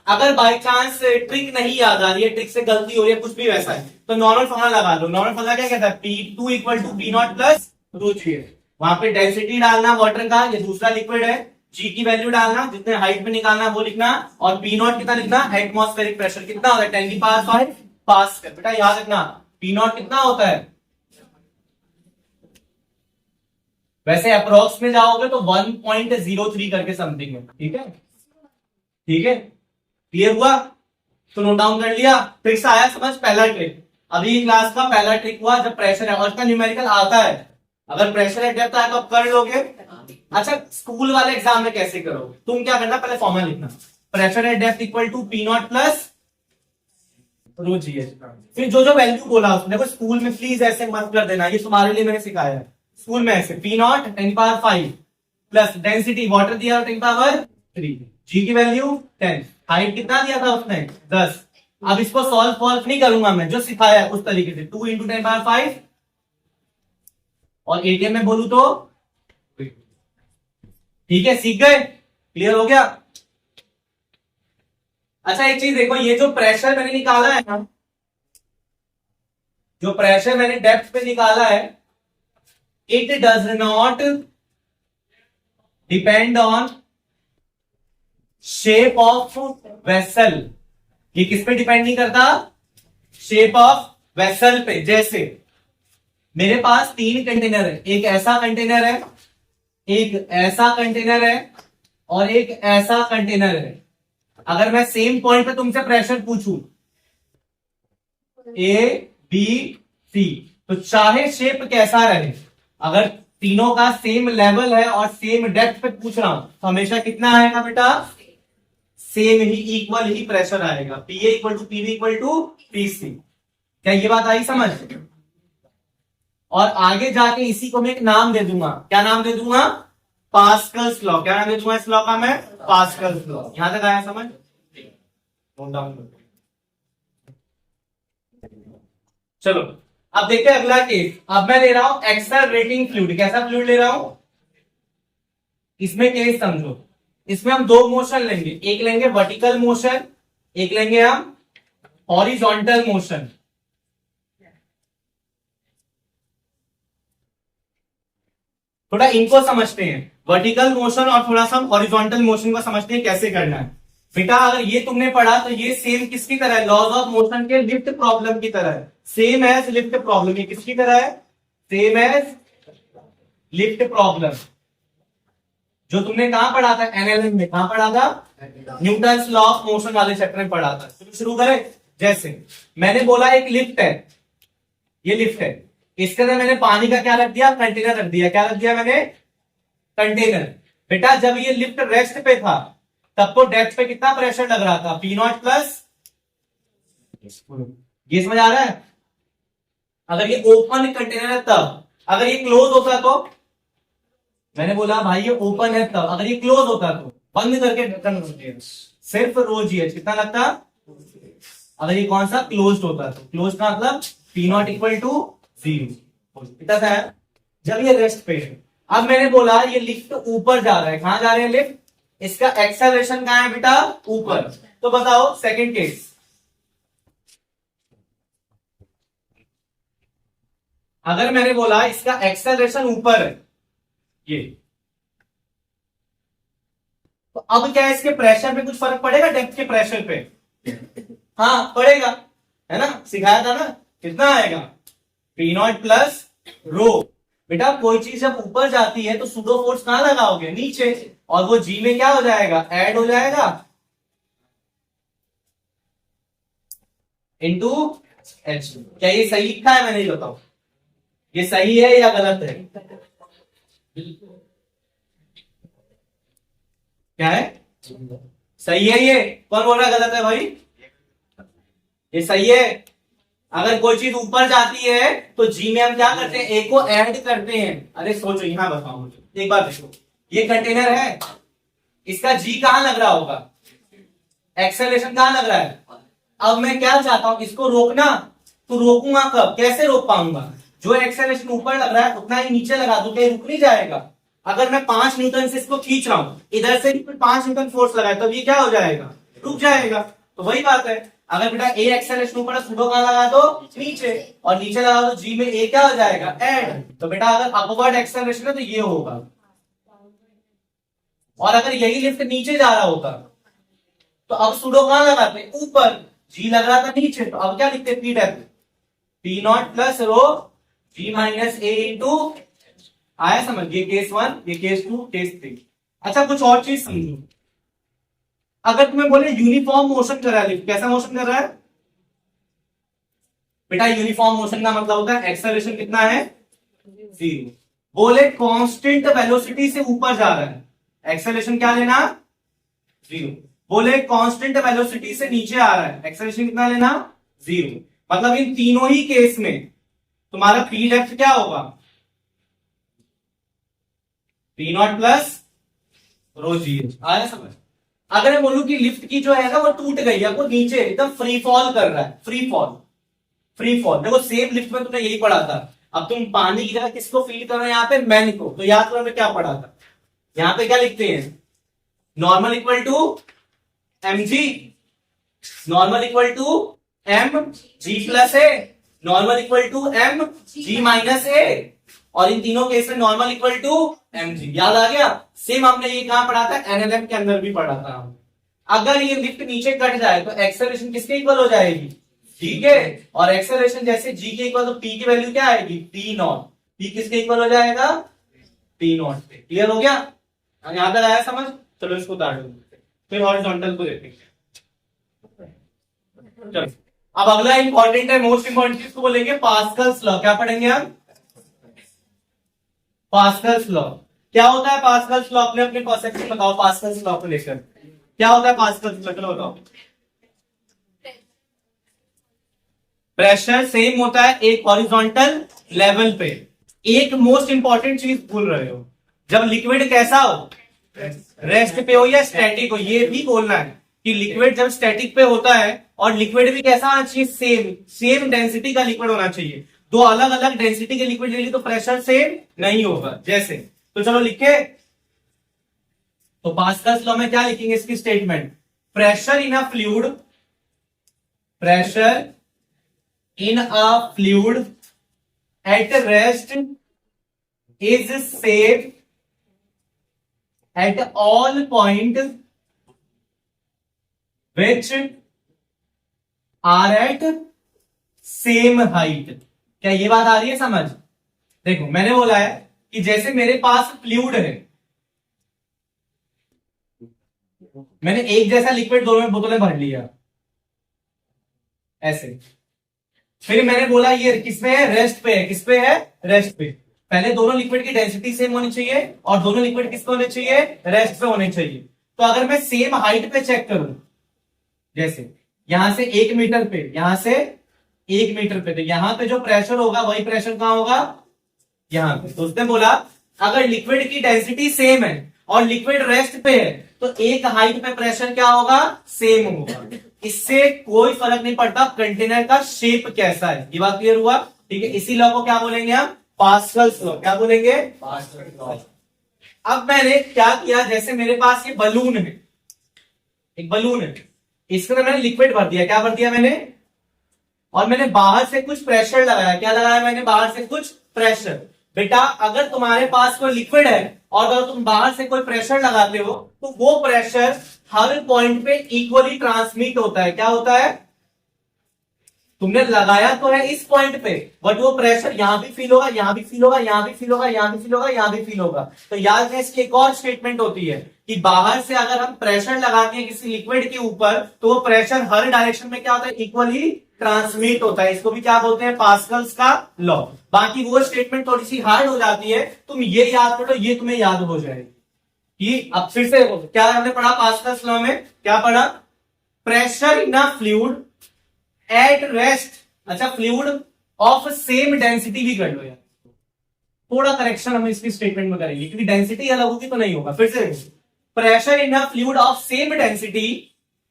अगर बाई चांस ट्रिक नहीं याद आ रही है, ट्रिक से गलती हो रही है, कुछ भी वैसा है, तो नॉर्मल फॉर्मूला लगा लो। नॉर्मल फॉर्मूला क्या कहता है, P2 equal to P not plus rho g. वहां पे डेंसिटी डालना वाटर का, ये दूसरा लिक्विड है, जी की वैल्यू डालना, जितने हाइट पे निकालना वो लिखना, और P नॉट कितना लिखना, एटमॉस्फेरिक प्रेशर कितना होता है, 10 की पावर 5 पास्कल। बेटा याद रखना P नॉट कितना होता है, वैसे अप्रोक्स में जाओगे तो 1.03 करके समथिंग है। ठीक है, ठीक है, क्लियर हुआ। तो नोट डाउन कर लिया। ट्रिक्स आया समझ, पहला ट्रिक अभी क्लास का पहला ट्रिक हुआ जब प्रेशर है, और इसका न्यूमेरिकल आता है। अगर प्रेशर एट डेप्थ आए तो आप कर लोगे। अच्छा स्कूल वाले एग्जाम में कैसे करोगे, तुम क्या करना, पहले फॉर्मूला लिखना, pressure at depth equal to P not plus rho g h. फिर जो जो वैल्यू बोला उसने, देखो स्कूल में प्लीज ऐसे मत कर देना, ये तुम्हारे लिए मैंने सिखाया है। स्कूल में ऐसे P नॉट 10 की पावर 5 प्लस डेंसिटी वाटर दिया 10 की पावर 3, जी की वैल्यू 10, हाइट कितना दिया था उसने 10। अब इसको सॉल्व नहीं करूंगा मैं, जो सिखाया है उस तरीके से 2 इंटू 10 पावर 5, और एटीएम में बोलू तो, ठीक है, सीख गए, क्लियर हो गया। अच्छा एक चीज देखो, ये जो प्रेशर मैंने निकाला है ना, जो प्रेशर मैंने डेप्थ पे निकाला है, it does not depend on shape of vessel. ये किस पे डिपेंड नहीं करता, शेप ऑफ वेसल पे। जैसे मेरे पास 3 कंटेनर है, एक ऐसा कंटेनर है, एक ऐसा कंटेनर है, और एक ऐसा कंटेनर है। अगर मैं सेम पॉइंट पे तुमसे प्रेशर पूछूं A B C, तो चाहे शेप कैसा रहे, अगर तीनों का सेम लेवल है और सेम डेप्थ पे पूछ रहा हूं तो हमेशा कितना आएगा बेटा, सेम ही, इक्वल ही प्रेशर आएगा। P A equal to PB equal to PC. क्या ये बात आई समझ? और आगे जाके इसी को मैं एक नाम दे दूंगा। क्या नाम दे दूंगा? Pascal's law. क्या नाम दे दूंगा इस लॉ का मैं? Pascal's law. यहां तक आया समझ? Note down. चलो अब देखते हैं अगला केस। अब मैं ले रहा हूं एक्सेलरेटिंग फ्लूइड। कैसा फ्लूइड ले रहा हूं? इसमें केस समझो, इसमें हम दो मोशन लेंगे, एक लेंगे वर्टिकल मोशन, एक लेंगे हम हॉरिजॉन्टल मोशन। थोड़ा इनको समझते हैं, वर्टिकल मोशन और थोड़ा सा हॉरिजॉन्टल मोशन को समझते हैं कैसे करना है। बेटा अगर ये तुमने पढ़ा तो ये सेम किसकी तरह है? लॉज ऑफ मोशन के लिफ्ट प्रॉब्लम की तरह है। Same as lift problem. ये किसकी तरह है? सेम एज लिफ्ट प्रॉब्लम, जो तुमने कहां पढ़ा था? एनएलएम में। कहां पढ़ा था? न्यूटन्स लॉ ऑफ मोशन वाले चैप्टर में पढ़ा था। तो शुरू करें। जैसे मैंने बोला एक लिफ्ट है, ये लिफ्ट है, इसके अंदर मैंने पानी का क्या रख दिया? कंटेनर रख दिया। क्या रख दिया मैंने? कंटेनर। बेटा जब ये लिफ्ट रेस्ट पे था तब तो डेप्थ पे कितना प्रेशर लग रहा था? P not plus. ये समझ आ रहा है? अगर ये ओपन कंटेनर है तब, अगर ये क्लोज होता तो, मैंने बोला भाई ये ओपन है तब, अगर ये क्लोज होता तो बंद करके ढक्कन होते सिर्फ रो जीएच कितना लगता? अगर ये कौन सा? क्लोज होता तो। क्लोज का मतलब पी नॉट इक्वल टू 0। कितना था जब ये रेस्ट पे है। अब मैंने बोला ये लिफ्ट ऊपर जा रहा है। कहां जा रहे हैं लिफ्ट? इसका एक्सेलरेशन कहां है बेटा? ऊपर। तो बताओ सेकंड केस। अगर मैंने बोला इसका एक्सेलरेशन ऊपर है ये, तो अब क्या है, इसके प्रेशर पे कुछ फर्क पड़ेगा? डेप्थ के प्रेशर पे? हाँ पड़ेगा, है ना? सिखाया था ना। कितना आएगा? पी नॉट प्लस रो। बेटा कोई चीज जब ऊपर जाती है तो सुडो फोर्स कहां लगाओगे? नीचे। और वो जी में क्या हो जाएगा? ऐड हो जाएगा इनटू एच। क्या ये सही लिखा है मैंने? ये बताओ ये सही है या गलत है? क्या है? सही है। ये कौन बोल रहा है गलत है भाई? ये सही है। अगर कोई चीज ऊपर जाती है तो जी में हम क्या करते हैं? ए को ऐड करते हैं। अरे सोचो, यहां बताओ मुझे एक बार, देखो ये कंटेनर है, इसका जी कहां लग रहा होगा? एक्सेलरेशन कहां लग रहा है? अब मैं क्या चाहता हूं? इसको रोकना। तो रोकूंगा कब? कैसे रोक पाऊंगा? जो एक्सेलरेशन ऊपर लग रहा है उतना ही नीचे लगा दूं, क्या रुक नहीं जाएगा? अगर मैं 5 न्यूटन से इसको खींच रहा हूं, इधर से भी 5 न्यूटन फोर्स लगाए तो ये क्या हो जाएगा? रुक जाएगा। तो वही बात है, अगर बेटा ए एक्सेलरेशन ऊपर सुडो कहां लगा दो? नीचे। और नीचे लगा दो जी में, ए क्या हो जाएगा? ऐड। तो बेटा अगर अपवर्ड एक्सेलरेशन है तो ये होगा, और अगर यही लिफ्ट नीचे जा रहा होता तो अब सुडो कहां लगाते? ऊपर। जी लग रहा था नीचे, तो अब क्या लिखते? P depth P not plus rho g minus A into. आया समझ? ये केस 1, ये केस 2, केस 3। अच्छा कुछ और चीज समझो। अगर तुम्हें बोले यूनिफॉर्म मोशन कर रहा है लिफ्ट, कैसा मोशन कर रहा है? बेटा यूनिफॉर्म मोशन का मतलब होता है एक्सेलरेशन कितना है? 0। बोले कांस्टेंट वेलोसिटी से ऊपर जा रहा है, एक्सेलरेशन क्या लेना? 0। बोले कांस्टेंट वेलोसिटी से नीचे आ रहा है, एक्सेलरेशन कितना लेना? 0। मतलब इन तीनों ही केस में तुम्हारा पी डेप्थ क्या होगा? पी नॉट प्लस रो जी। आया समझ? अगर मैं बोलूं कि लिफ्ट की जो है ना वो टूट गई है, वो नीचे एकदम फ्री फॉल कर रहा है, फ्री फॉल, फ्री फॉल। देखो सेम लिफ्ट में तुमने यही पढ़ा था। अब तुम पानी की जगह किसको फील कर रहे हो? यहाँ पे मैन को। तो याद करो मैं क्या पढ़ा था। यहाँ पे क्या लिखते हैं? Normal equal to m g, normal equal to m g plus a, normal equal to m g minus a, और इन तीनों केस में normal equal to m g. याद आ गया? सेम हमने ये कहां पढ़ा था? एनएलएम के अंदर भी पढ़ा था हम। अगर ये लिफ्ट नीचे कट जाए तो एक्सेलरेशन किसके इक्वल हो जाएगी? जी के। और एक्सेलरेशन जैसे जी के इक्वल तो पी की वैल्यू क्या आएगी? P not. पी किसके इक्वल हो जाएगा? पी नॉट पे। क्लियर हो गया? यहां तक आया समझ? चलो इसको उतार दो, फिर हॉरिजॉन्टल को देखेंगे। चलो अब अगला इंपॉर्टेंट है, मोस्ट इंपॉर्टेंट चीज को बोलेंगे पास्कल्स लॉ। क्या पढ़ेंगे हम? Pascal's law. क्या होता है पास्कल्स लॉ? अपने अपने कॉन्सेप्ट में बताओ पास्कल्स लॉ को लेकर क्या होता है पास्कल्स लॉ, चलो बताओ। प्रेशर सेम होता है एक हॉरिजॉन्टल लेवल पे। एक मोस्ट इंपॉर्टेंट चीज भूल रहे हो, जब लिक्विड कैसा हो, रेस्ट पे हो या स्टैटिक हो, ये भी बोलना है कि लिक्विड जब स्टैटिक पे होता है और लिक्विड भी कैसा होना चाहिए, सेम डेंसिटी का लिक्विड होना चाहिए। दो अलग अलग डेंसिटी के लिक्विड ले ली तो प्रेशर सेम नहीं होगा। जैसे तो चलो लिखे, तो पास्कल्स लॉ में क्या लिखेंगे इसकी statement, pressure in a fluid, pressure in a fluid eight rest is same at all point which are at same height. क्या ये बात आ रही है समझ? देखो मैंने बोला है कि जैसे मेरे पास फ्लूइड है, मैंने एक जैसा लिक्विड दोनों में बोतलें भर लिया ऐसे, फिर मैंने बोला ये किसपे है, रेस्ट पे है। किस पे है? रेस्ट पे। पहले दोनों लिक्विड की डेंसिटी सेम होनी चाहिए और दोनों लिक्विड किस पे होने चाहिए, रेस्ट पे होने चाहिए। तो अगर मैं सेम हाइट पे चेक करूं, जैसे यहां से 1 मीटर पे, यहां से 1 मीटर पे, तो यहां पे जो प्रेशर होगा वही प्रेशर कहां होगा, यहां पे। तो उसने बोला अगर लिक्विड की डेंसिटी सेम है और लिक्विड रेस्ट पे है तो एक हाइट पे प्रेशर क्या होगा, सेम होगा। इससे कोई फर्क नहीं पड़ता कंटेनर का शेप कैसा है। ये बात क्लियर हुआ? ठीक है, इसी लॉ को क्या बोलेंगे हम, पास्कल्स लॉ। क्या बोलेंगे? Pascal's law. अब मैंने क्या किया, जैसे मेरे पास ये बलून है, एक बलून है, इसके अंदर मैंने लिक्विड भर दिया। क्या भर दिया मैंने? और मैंने बाहर से कुछ प्रेशर लगाया। क्या लगाया मैंने? बाहर से कुछ प्रेशर। बेटा अगर तुम्हारे पास कोई लिक्विड है और अगर तुम बाहर से कोई प्रेशर लगाते हो तो वो प्रेशर हर पॉइंट पे इक्वली ट्रांसमिट होता है। क्या होता है? तुमने लगाया तो है इस पॉइंट पे, बट वो प्रेशर यहां भी फील होगा, यहां भी फील होगा, यहां भी फील होगा, यहां भी फील होगा, यहां भी फील होगा। तो याद रखना इसकी एक और स्टेटमेंट होती है कि बाहर से अगर हम प्रेशर लगाते हैं किसी लिक्विड के ऊपर तो वो प्रेशर हर डायरेक्शन में क्या होता है, इक्वली ट्रांसमिट होता है। इसको भी क्या बोलते हैं, पास्कल्स का लॉ। बाकी वो स्टेटमेंट थोड़ी सी हार्ड हो जाती है, तुम ये याद करो, ये तुम्हें याद हो जाएगी। कि अब फिर से क्या हमने पढ़ा पास्कल्स लॉ में, क्या पढ़ा, pressure in a fluid at rest. अच्छा, फ्लूइड ऑफ सेम डेंसिटी भी कर लो यार, थोड़ा करेक्शन हम इसकी स्टेटमेंट में करेंगे क्योंकि डेंसिटी अलग होगी तो नहीं होगा। फिर से pressure in a fluid of same density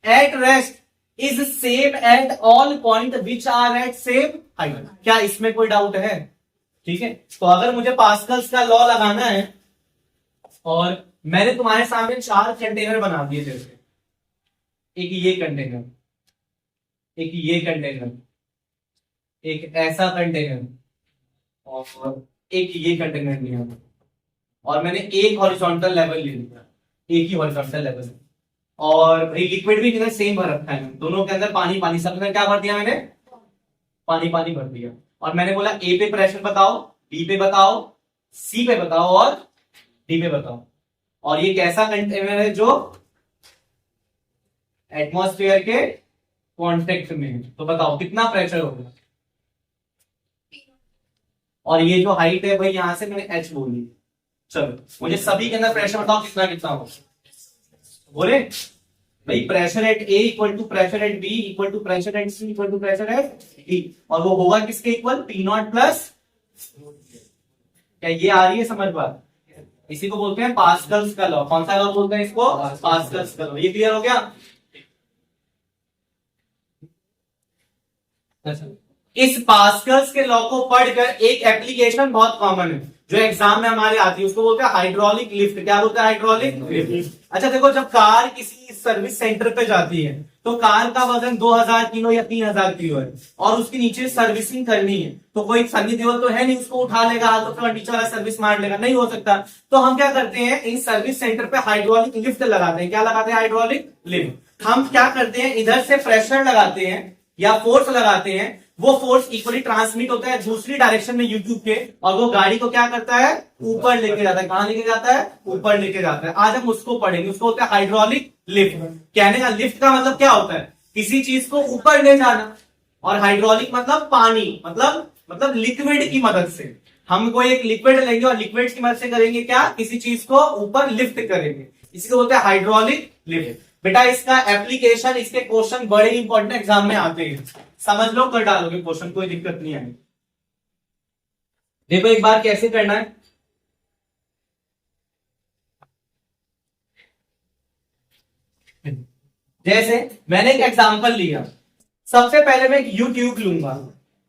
at rest is same at all point which are at same height. क्या इसमें कोई डाउट है? ठीक है, तो अगर मुझे पास्कल्स का लॉ लगाना है और मैंने तुम्हारे सामने 4 कंटेनर बना दिए, जैसे एक ये कंटेनर, एक ये कंटेनर, एक ऐसा कंटेनर और एक ये कंटेनर लिया, और मैंने एक हॉरिजॉन्टल लेवल ले लिया, एक ही हॉरिजॉन्टल लेवल, और भाई लिक्विड भी इधर सेम भर रखा है, दोनों के अंदर पानी पानी, सब में क्या भर दिया मैंने, पानी पानी भर दिया। और मैंने बोला ए पे प्रेशर बताओ, बी पे बताओ, सी पे बताओ और डी पे बताओ। और ये कैसा कंटेनर है जो एटमॉस्फेयर के कांटेक्ट में है, तो बताओ कितना प्रेशर होगा। और ये जो हाइट है भाई यहां से मैंने एच बोली। चलो मुझे सभी के अंदर प्रेशर बताओ कितना कितना होगा। बोले भाई pressure at A equal to pressure at B equal to pressure at C equal to pressure at D, और वो होगा किसके इक्वल, पी नॉट प्लस। क्या ये आ रही है समझ बात? इसी को बोलते हैं पास्कल्स का लॉ। कौन सा लॉ बोलते हैं इसको, पास्कल्स का लॉ। ये क्लियर हो गया? इस पास्कल्स के लॉ को पढ़कर एक एप्लीकेशन बहुत कॉमन है जो एग्जाम में हमारे आती है, उसको बोलते हैं हाइड्रोलिक लिफ्ट। क्या बोलते हैं, हाइड्रोलिक लिफ्ट। अच्छा देखो, जब कार किसी सर्विस सेंटर पे जाती है तो कार का वजन 2000 किलो या 3000 किलो है और उसके नीचे सर्विसिंग करनी है, तो कोई सन्नी देओल तो है नहीं उसको उठा लेगा, तो नीचे वाला सर्विस मार लेगा, नहीं हो सकता। तो हम क्या करते हैं, इन सर्विस सेंटर पे हाइड्रोलिक लिफ्ट लगाते हैं। क्या लगाते हैं, हाइड्रोलिक लिफ्ट। हम क्या करते हैं, इधर से प्रेशर लगाते हैं या फोर्स लगाते हैं, वो फोर्स इक्वली ट्रांसमिट होता है दूसरी डायरेक्शन में यूट्यूब के, और वो गाड़ी को क्या करता है, ऊपर लेके जाता है। कहां लेके जाता है, ऊपर लेके जाता है। आज हम उसको पढ़ेंगे, उसको होता है हाइड्रोलिक लिफ्ट। कहने का लिफ्ट का मतलब क्या होता है, किसी चीज को ऊपर ले जाना, और हाइड्रोलिक मतलब पानी, मतलब लिक्विड की मदद से। हम कोई एक लिक्विड लेंगे और लिक्विड की मदद से करेंगे क्या, किसी चीज को ऊपर लिफ्ट करेंगे, इसी को बोलते हैं हाइड्रोलिक लिफ्ट। बेटा इसका एप्लीकेशन, इसके क्वेश्चन बड़े इंपॉर्टेंट एग्जाम में आते हैं, समझ लो, कर डालोगे क्वेश्चन, कोई दिक्कत नहीं आएगी। देखो एक बार कैसे करना है। जैसे मैंने एक एग्जांपल लिया, सबसे पहले मैं एक यूट्यूब लूंगा।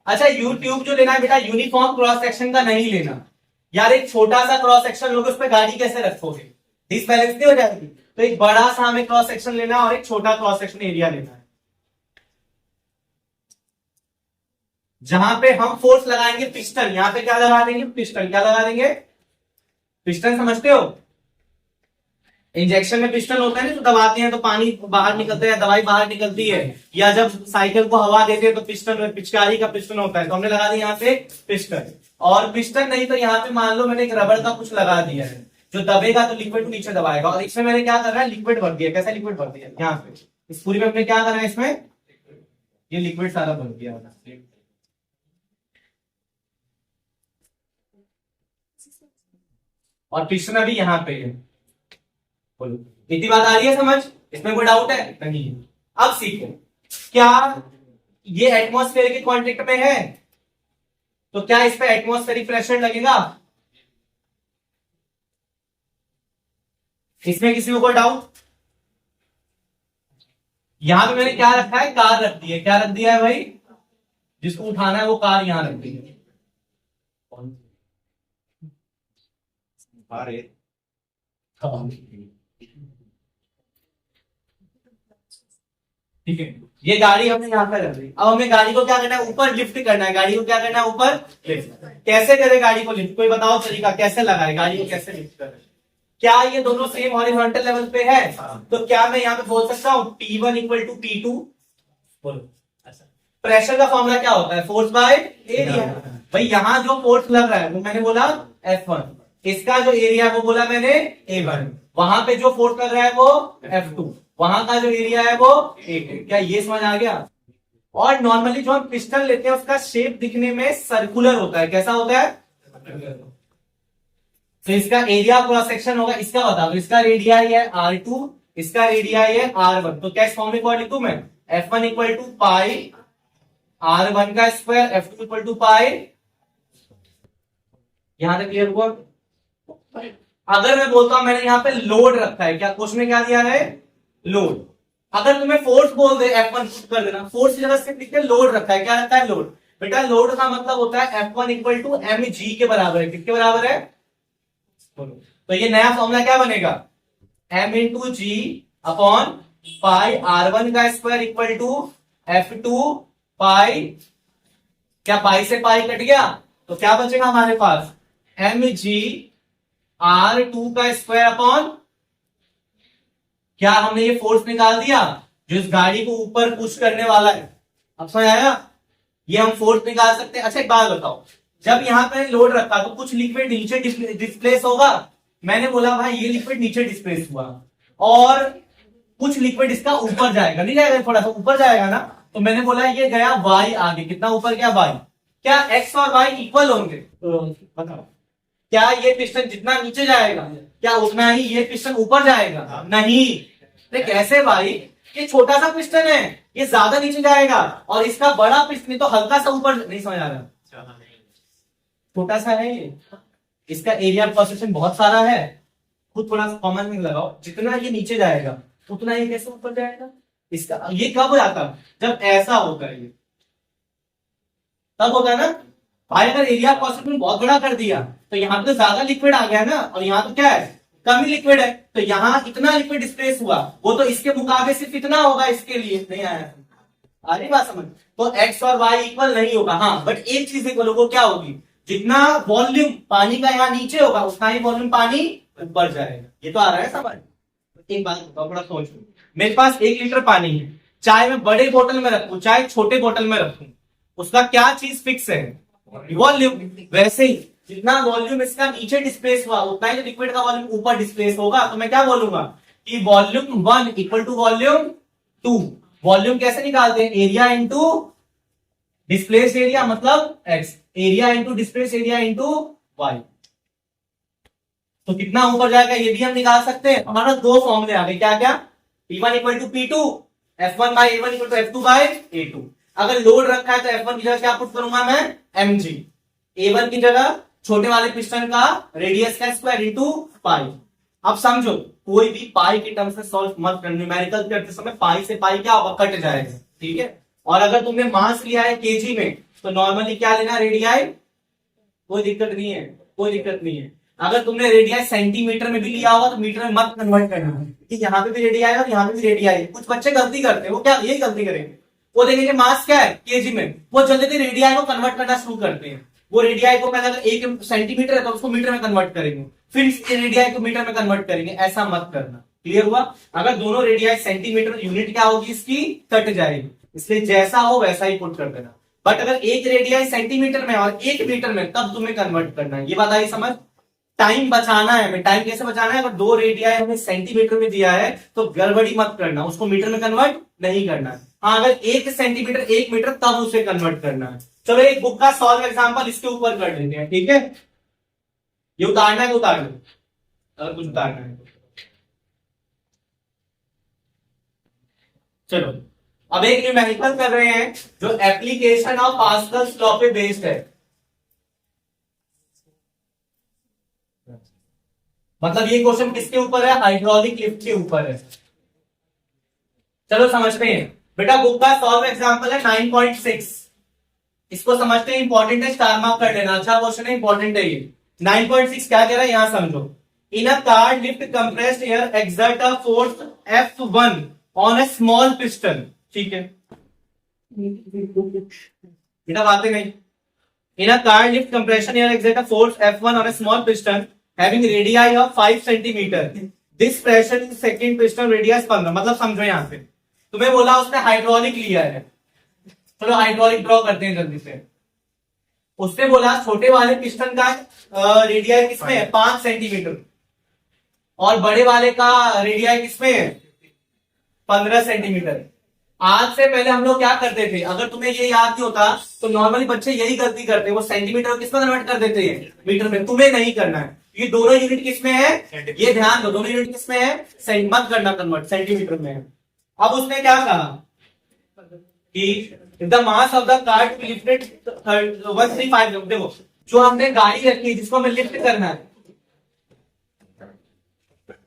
अच्छा यूट्यूब जो लेना है बेटा, यूनिफॉर्म क्रॉस सेक्शन का नहीं लेना यार, एक छोटा सा क्रॉस सेक्शन लोगे, उस पर गाड़ी कैसे रखोगे, डिसबैलेंस नहीं हो जाएगी। तो एक बड़ा सा हमें क्रॉस सेक्शन लेना है और एक छोटा क्रॉस सेक्शन एरिया लेना है, जहां पे हम फोर्स लगाएंगे पिस्टन। यहां पे क्या लगा देंगे, पिस्टन। क्या लगा देंगे, पिस्टन, समझते हो। इंजेक्शन में पिस्टन होता है ना, तो दबाते हैं तो पानी बाहर निकलता है, दवाई बाहर निकलती है, या जब साइकिल को हवा देते हैं तो पिस्टन, पिचकारी का पिस्टन होता है, तो हमने लगा दिया यहाँ पे पिस्टन। और पिस्टन नहीं तो यहाँ पे मान लो मैंने एक रबड़ का कुछ लगा दिया है, जो दबेगा तो लिक्विड को नीचे दबाएगा। और इसमें मैंने क्या करना है, लिक्विड भर दिया। कैसा लिक्विड भर दिया, यहाँ पे इस पूरी में हमने क्या करना है, इसमें ये लिक्विड सारा भर दिया। और पिस्टन अभी यहाँ पे है। बोलो इतनी बात आ रही है समझ, इसमें कोई डाउट है नहीं है। अब सीखो, क्या ये एटमॉस्फेयर के कांटेक्ट में है, तो क्या इस पे एटमॉस्फेरिक प्रेशर लगेगा, इसमें किसी को कोई डाउट। यहां पे मैंने क्या रखा है, कार रख दी है। क्या रख दिया है भाई, जिसको उठाना है वो कार यहां रख दी है। ठीक है, ये गाड़ी हमने यहाँ पे रख दी। अब हमें गाड़ी को क्या करना है, ऊपर लिफ्ट करना है। गाड़ी को क्या करना है, ऊपर लिफ्ट। कैसे करे गाड़ी को लिफ्ट, कोई बताओ तरीका, कैसे लगाए गाड़ी को, कैसे लिफ्ट करे। क्या ये दोनों सेम हॉरिजॉन्टल लेवल पे है, तो क्या मैं यहाँ पे बोल सकता हूँ P1 इक्वल टू P2। बोलो प्रेशर का फॉर्मूला क्या होता है, फोर्स बाय एरिया। भाई यहाँ जो फोर्स लग रहा है वो मैंने बोला F1, इसका जो एरिया वो बोला मैंने A1, वहां पे जो फोर्स लग रहा है वो F2, वहां का जो एरिया है वो A2। क्या ये समझ आ गया। और नॉर्मली जो हम पिस्टन लेते हैं उसका शेप दिखने में सर्कुलर होता है। कैसा होता है, तो इसका एरिया क्रॉस सेक्शन होगा, इसका बता दो। इसका रेडियाई है R2, इसका रेडियाई है R1। तो क्या इस फॉर्म में क्या लिखूं मैं, F1 equal to pi R1 का स्क्वायर, F2 इक्वल टू पाई। यहां तक क्लियर हुआ। अगर मैं बोलता हूं मैंने यहां पे लोड रखा है, क्या क्वेश्चन में क्या दिया है, लोड। अगर तुम्हें फोर्स बोल दे F1 कर देना, फोर्स की जगह से लिखते लोड रखा है। क्या रखा है, लोड। बेटा लोड का मतलब होता है F1 इक्वल टू mg के बराबर है। किसके बराबर है, तो ये नया फॉर्मूला क्या बनेगा, m इंटू जी अपॉन पाई R1 का स्क्वायर इक्वल टू F2 पाई। क्या पाई से पाई कट गया, तो क्या बचेगा हमारे पास, mg R2 का स्क्वायर अपॉन, क्या हमने ये फोर्स निकाल दिया जो इस गाड़ी को ऊपर पुश करने वाला है। अब समझ आया, ये हम फोर्स निकाल सकते हैं। अच्छा एक बात बताओ, जब यहां पे लोड रखा तो कुछ लिक्विड नीचे डिस्प्लेस होगा। मैंने बोला भाई ये लिक्विड नीचे डिस्प्लेस हुआ और कुछ लिक्विड इसका ऊपर जाएगा, नहीं जाएगा, थोड़ा सा ऊपर जाएगा ना। तो मैंने बोला ये गया y आगे, कितना ऊपर गया y। क्या x और y इक्वल होंगे, तो बताओ क्या ये पिस्टन जितना नीचे जाएगा क्या उतना ही ये पिस्टन ऊपर जाएगा, नहीं। तो कैसे भाई, ये छोटा सा पिस्टन है, ये ज्यादा नीचे जाएगा और इसका बड़ा पिस्टन तो हल्का सा ऊपर, नहीं समझ आ रहा, छोटा सा है ये, इसका एरिया क्रॉस सेक्शन बहुत सारा है। खुद थोड़ा सा कॉमन में लगाओ, जितना ये नीचे जाएगा उतना ये कैसे ऊपर जाएगा। इसका ये कब हो जाता, जब ऐसा होता है, ये तब होता है ना भाई। अगर एरिया क्रॉस सेक्शन बहुत बड़ा कर दिया तो यहाँ पे तो ज्यादा लिक्विड आ गया ना, और यहाँ तो क्या है, कम ही लिक्विड है। तो यहाँ इतना लिक्विड डिस्प्लेस हुआ, वो तो इसके मुकाबले सिर्फ इतना होगा, इसके लिए नहीं आया। आ रही बात समझ, तो x और y इक्वल नहीं होगा। हाँ बट एक चीज इक्वल होगा, क्या होगी, जितना वॉल्यूम पानी का यहाँ नीचे होगा उतना ही वॉल्यूम पानी ऊपर जाएगा। ये तो आ रहा है समझ। एक बात बताओ, बड़ा सोचो, मेरे पास 1 लीटर पानी है, चाहे मैं बड़े बोतल में रखूं चाहे छोटे बोतल में रखूं, उसका क्या चीज फिक्स है, वॉल्यूम। वैसे ही जितना वॉल्यूम इसका नीचे डिस्प्लेस हुआ उतना ही लिक्विड का वॉल्यूम ऊपर डिस्प्लेस होगा। तो मैं क्या बोलूंगा कि volume 1 equal to volume 2। Volume कैसे निकालते हैं, एरिया इंटू डिस्प्लेस एरिया मतलब x, area into displace area into y. तो कितना ऊपर जाएगा ये भी हम निकाल सकते हैं। हमारा दो फॉर्मूले आ गए, क्या क्या, P1 equal to P2, F1 by A1 equal to F2 by A2। अगर लोड रखा है तो F1 की जगह क्या पुट करूंगा मैं, mg, A1 की जगह छोटे वाले पिस्टन का रेडियस का स्क्वायर इंटू पाई। अब समझो कोई भी पाई के टर्म्स में सॉल्व मत करना, न्यूमेरिकल करते समय पाई से पाई क्या होगा, कट जाएगा, ठीक है। और अगर तुमने मास लिया है केजी में तो नॉर्मली क्या लेना, रेडियाई, कोई दिक्कत नहीं है, कोई दिक्कत नहीं है। अगर तुमने रेडियाई सेंटीमीटर में भी लिया होगा तो मीटर में मत कन्वर्ट करना, कि यहाँ पे भी रेडियाई है और यहाँ पे भी रेडियाई है। कुछ बच्चे गलती करते हैं, वो क्या यही गलती करेंगे, वो देखेंगे मास क्या है केजी में, वो जल्दी रेडियाई को कन्वर्ट करना शुरू करते हैं। वो रेडियाई को पहले अगर 1 सेंटीमीटर है तो उसको मीटर में कन्वर्ट करेंगे, फिर रेडियाई को मीटर में कन्वर्ट करेंगे, ऐसा मत करना। क्लियर हुआ। अगर दोनों रेडियाई सेंटीमीटर, यूनिट क्या होगी इसकी, कट जाएगी, इसलिए जैसा हो वैसा ही पुट कर देना। बट अगर एक रेडियाई सेंटीमीटर में और एक मीटर में, तब तुम्हें कन्वर्ट करना है। ये बात आई समझ। टाइम बचाना है हमें। टाइम कैसे बचाना है, अगर दो रेडियाई हमें सेंटीमीटर में दिया है तो गड़बड़ी मत करना, उसको मीटर में कन्वर्ट नहीं करना है। हाँ, अगर 1 सेंटीमीटर 1 मीटर तब उसे कन्वर्ट करना है। चलो एक बुक का सॉल्व एग्जांपल इसके ऊपर कर लेते हैं, ठीक है। ये उतारना है, उतार लो अगर कुछ उतारना है। चलो अब एक न्यूमेरिकल कर रहे हैं जो एप्लीकेशन ऑफ पास्कल्स लॉ पे बेस्ड है। मतलब ये क्वेश्चन किसके ऊपर है, हाइड्रोलिक लिफ्ट के ऊपर है। चलो समझते हैं। बेटा बुक का सॉल्व एग्जांपल है 9.6, इसको समझते हैं, इंपॉर्टेंट है, स्टार मार्क कर लेना। अच्छा क्वेश्चन है, इंपॉर्टेंट है ये। 9.6 क्या कह रहा है यहां समझो। In a car lift compressed air exert a force F1 on a small piston, ठीक है बेटा, बातें नहीं। In a car lift compression air exert a force F1 on a small piston having radii of 5 centimetre, this pressure in second piston radius 15। मतलब समझो यहां पे तुम्हें बोला उसने हाइड्रोलिक लिया है, चलो हाइड्रोलिक ड्रॉ करते हैं जल्दी से। उसने बोला छोटे वाले पिस्टन का रेडियाई किसमें है, 5 सेंटीमीटर, और बड़े वाले का रेडियाई किसमें है, 15 सेंटीमीटर। आज से पहले हम लोग क्या करते थे, अगर तुम्हें ये याद नहीं होता तो नॉर्मली बच्चे यही गलती करते हैं, वो सेंटीमीटर किसमें कन्वर्ट कर देते हैं, मीटर में। तुम्हें नहीं करना है, ये दोनों यूनिट किसमें है, ये ध्यान दो, दोनों यूनिट किसमें है, मत करना कन्वर्ट, सेंटीमीटर में है। अब उसने क्या कहा कि the mass of the car to be lifted 135, देखो जो हमने गाड़ी रखी है जिसको हमें लिफ्ट करना है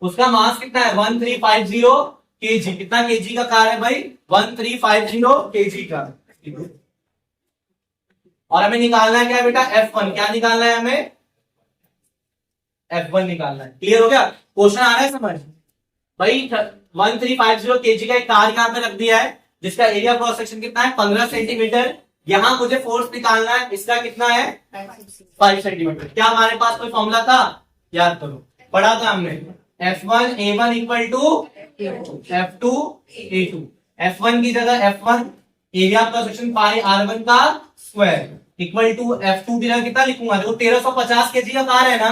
उसका मास कितना है, 1350 केजी। कितना केजी का कार है भाई, 1350 केजी का। और हमें निकालना है क्या बेटा, F1। क्या निकालना है हमें, F1 निकालना है। क्लियर हो गया, क्वेश्चन आ रहा है समझ भाई। 1350 केजी का एक कार यहां पे रख दिया है जिसका एरिया क्रॉस सेक्शन कितना है, 15 सेंटीमीटर। यहां मुझे फोर्स निकालना है, इसका कितना है, 5 सेंटीमीटर। क्या हमारे पास कोई फॉर्मूला था, याद करो, पढ़ा था हमने, F1 A1 equal to F2 A2। F1 की जगह F1 एरिया क्रॉस सेक्शन पाई R1 का स्क्वायर इक्वल टू F2 की जगह कितना लिखूंगा, देखो 1350 केजी का कार है ना,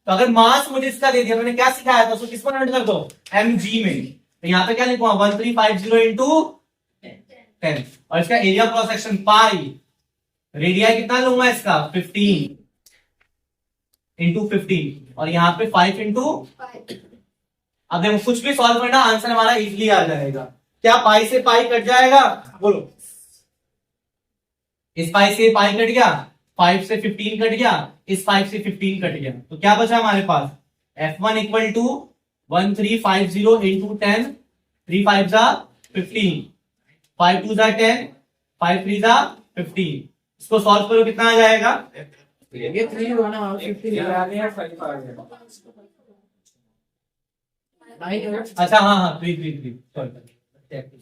तो अगर मास मुझे इसका दे दिया, मैंने क्या सिखाया था उसको किस पर कन्वर्ट कर दो, mg में। तो यहाँ पे क्या लिखूंगा, 1350 इंटू 10, और इसका एरिया क्रॉस सेक्शन पाई, रेडियाई कितना लूंगा इसका 15 इंटू 15, और यहाँ पे 5 इंटू। अब देखो कुछ भी सॉल्व करना, आंसर हमारा इजीली आ जाएगा। क्या पाई से पाई कट जाएगा, बोलो, इस पाई से पाई कट गया, 5 से 15 कट गया, इस 5 से 15 कट गया, तो क्या बचा हमारे पास, F1 इक्वल टू 1350 इंटू 10, 3 5 जा 15, 5 2 जा 10, 5 3 जा 15। इसको सॉल्व करो, कितना आ जाएगा, ये 3 होना 50 लगा दिया 5 आ गया। अच्छा हाँ 3 3 3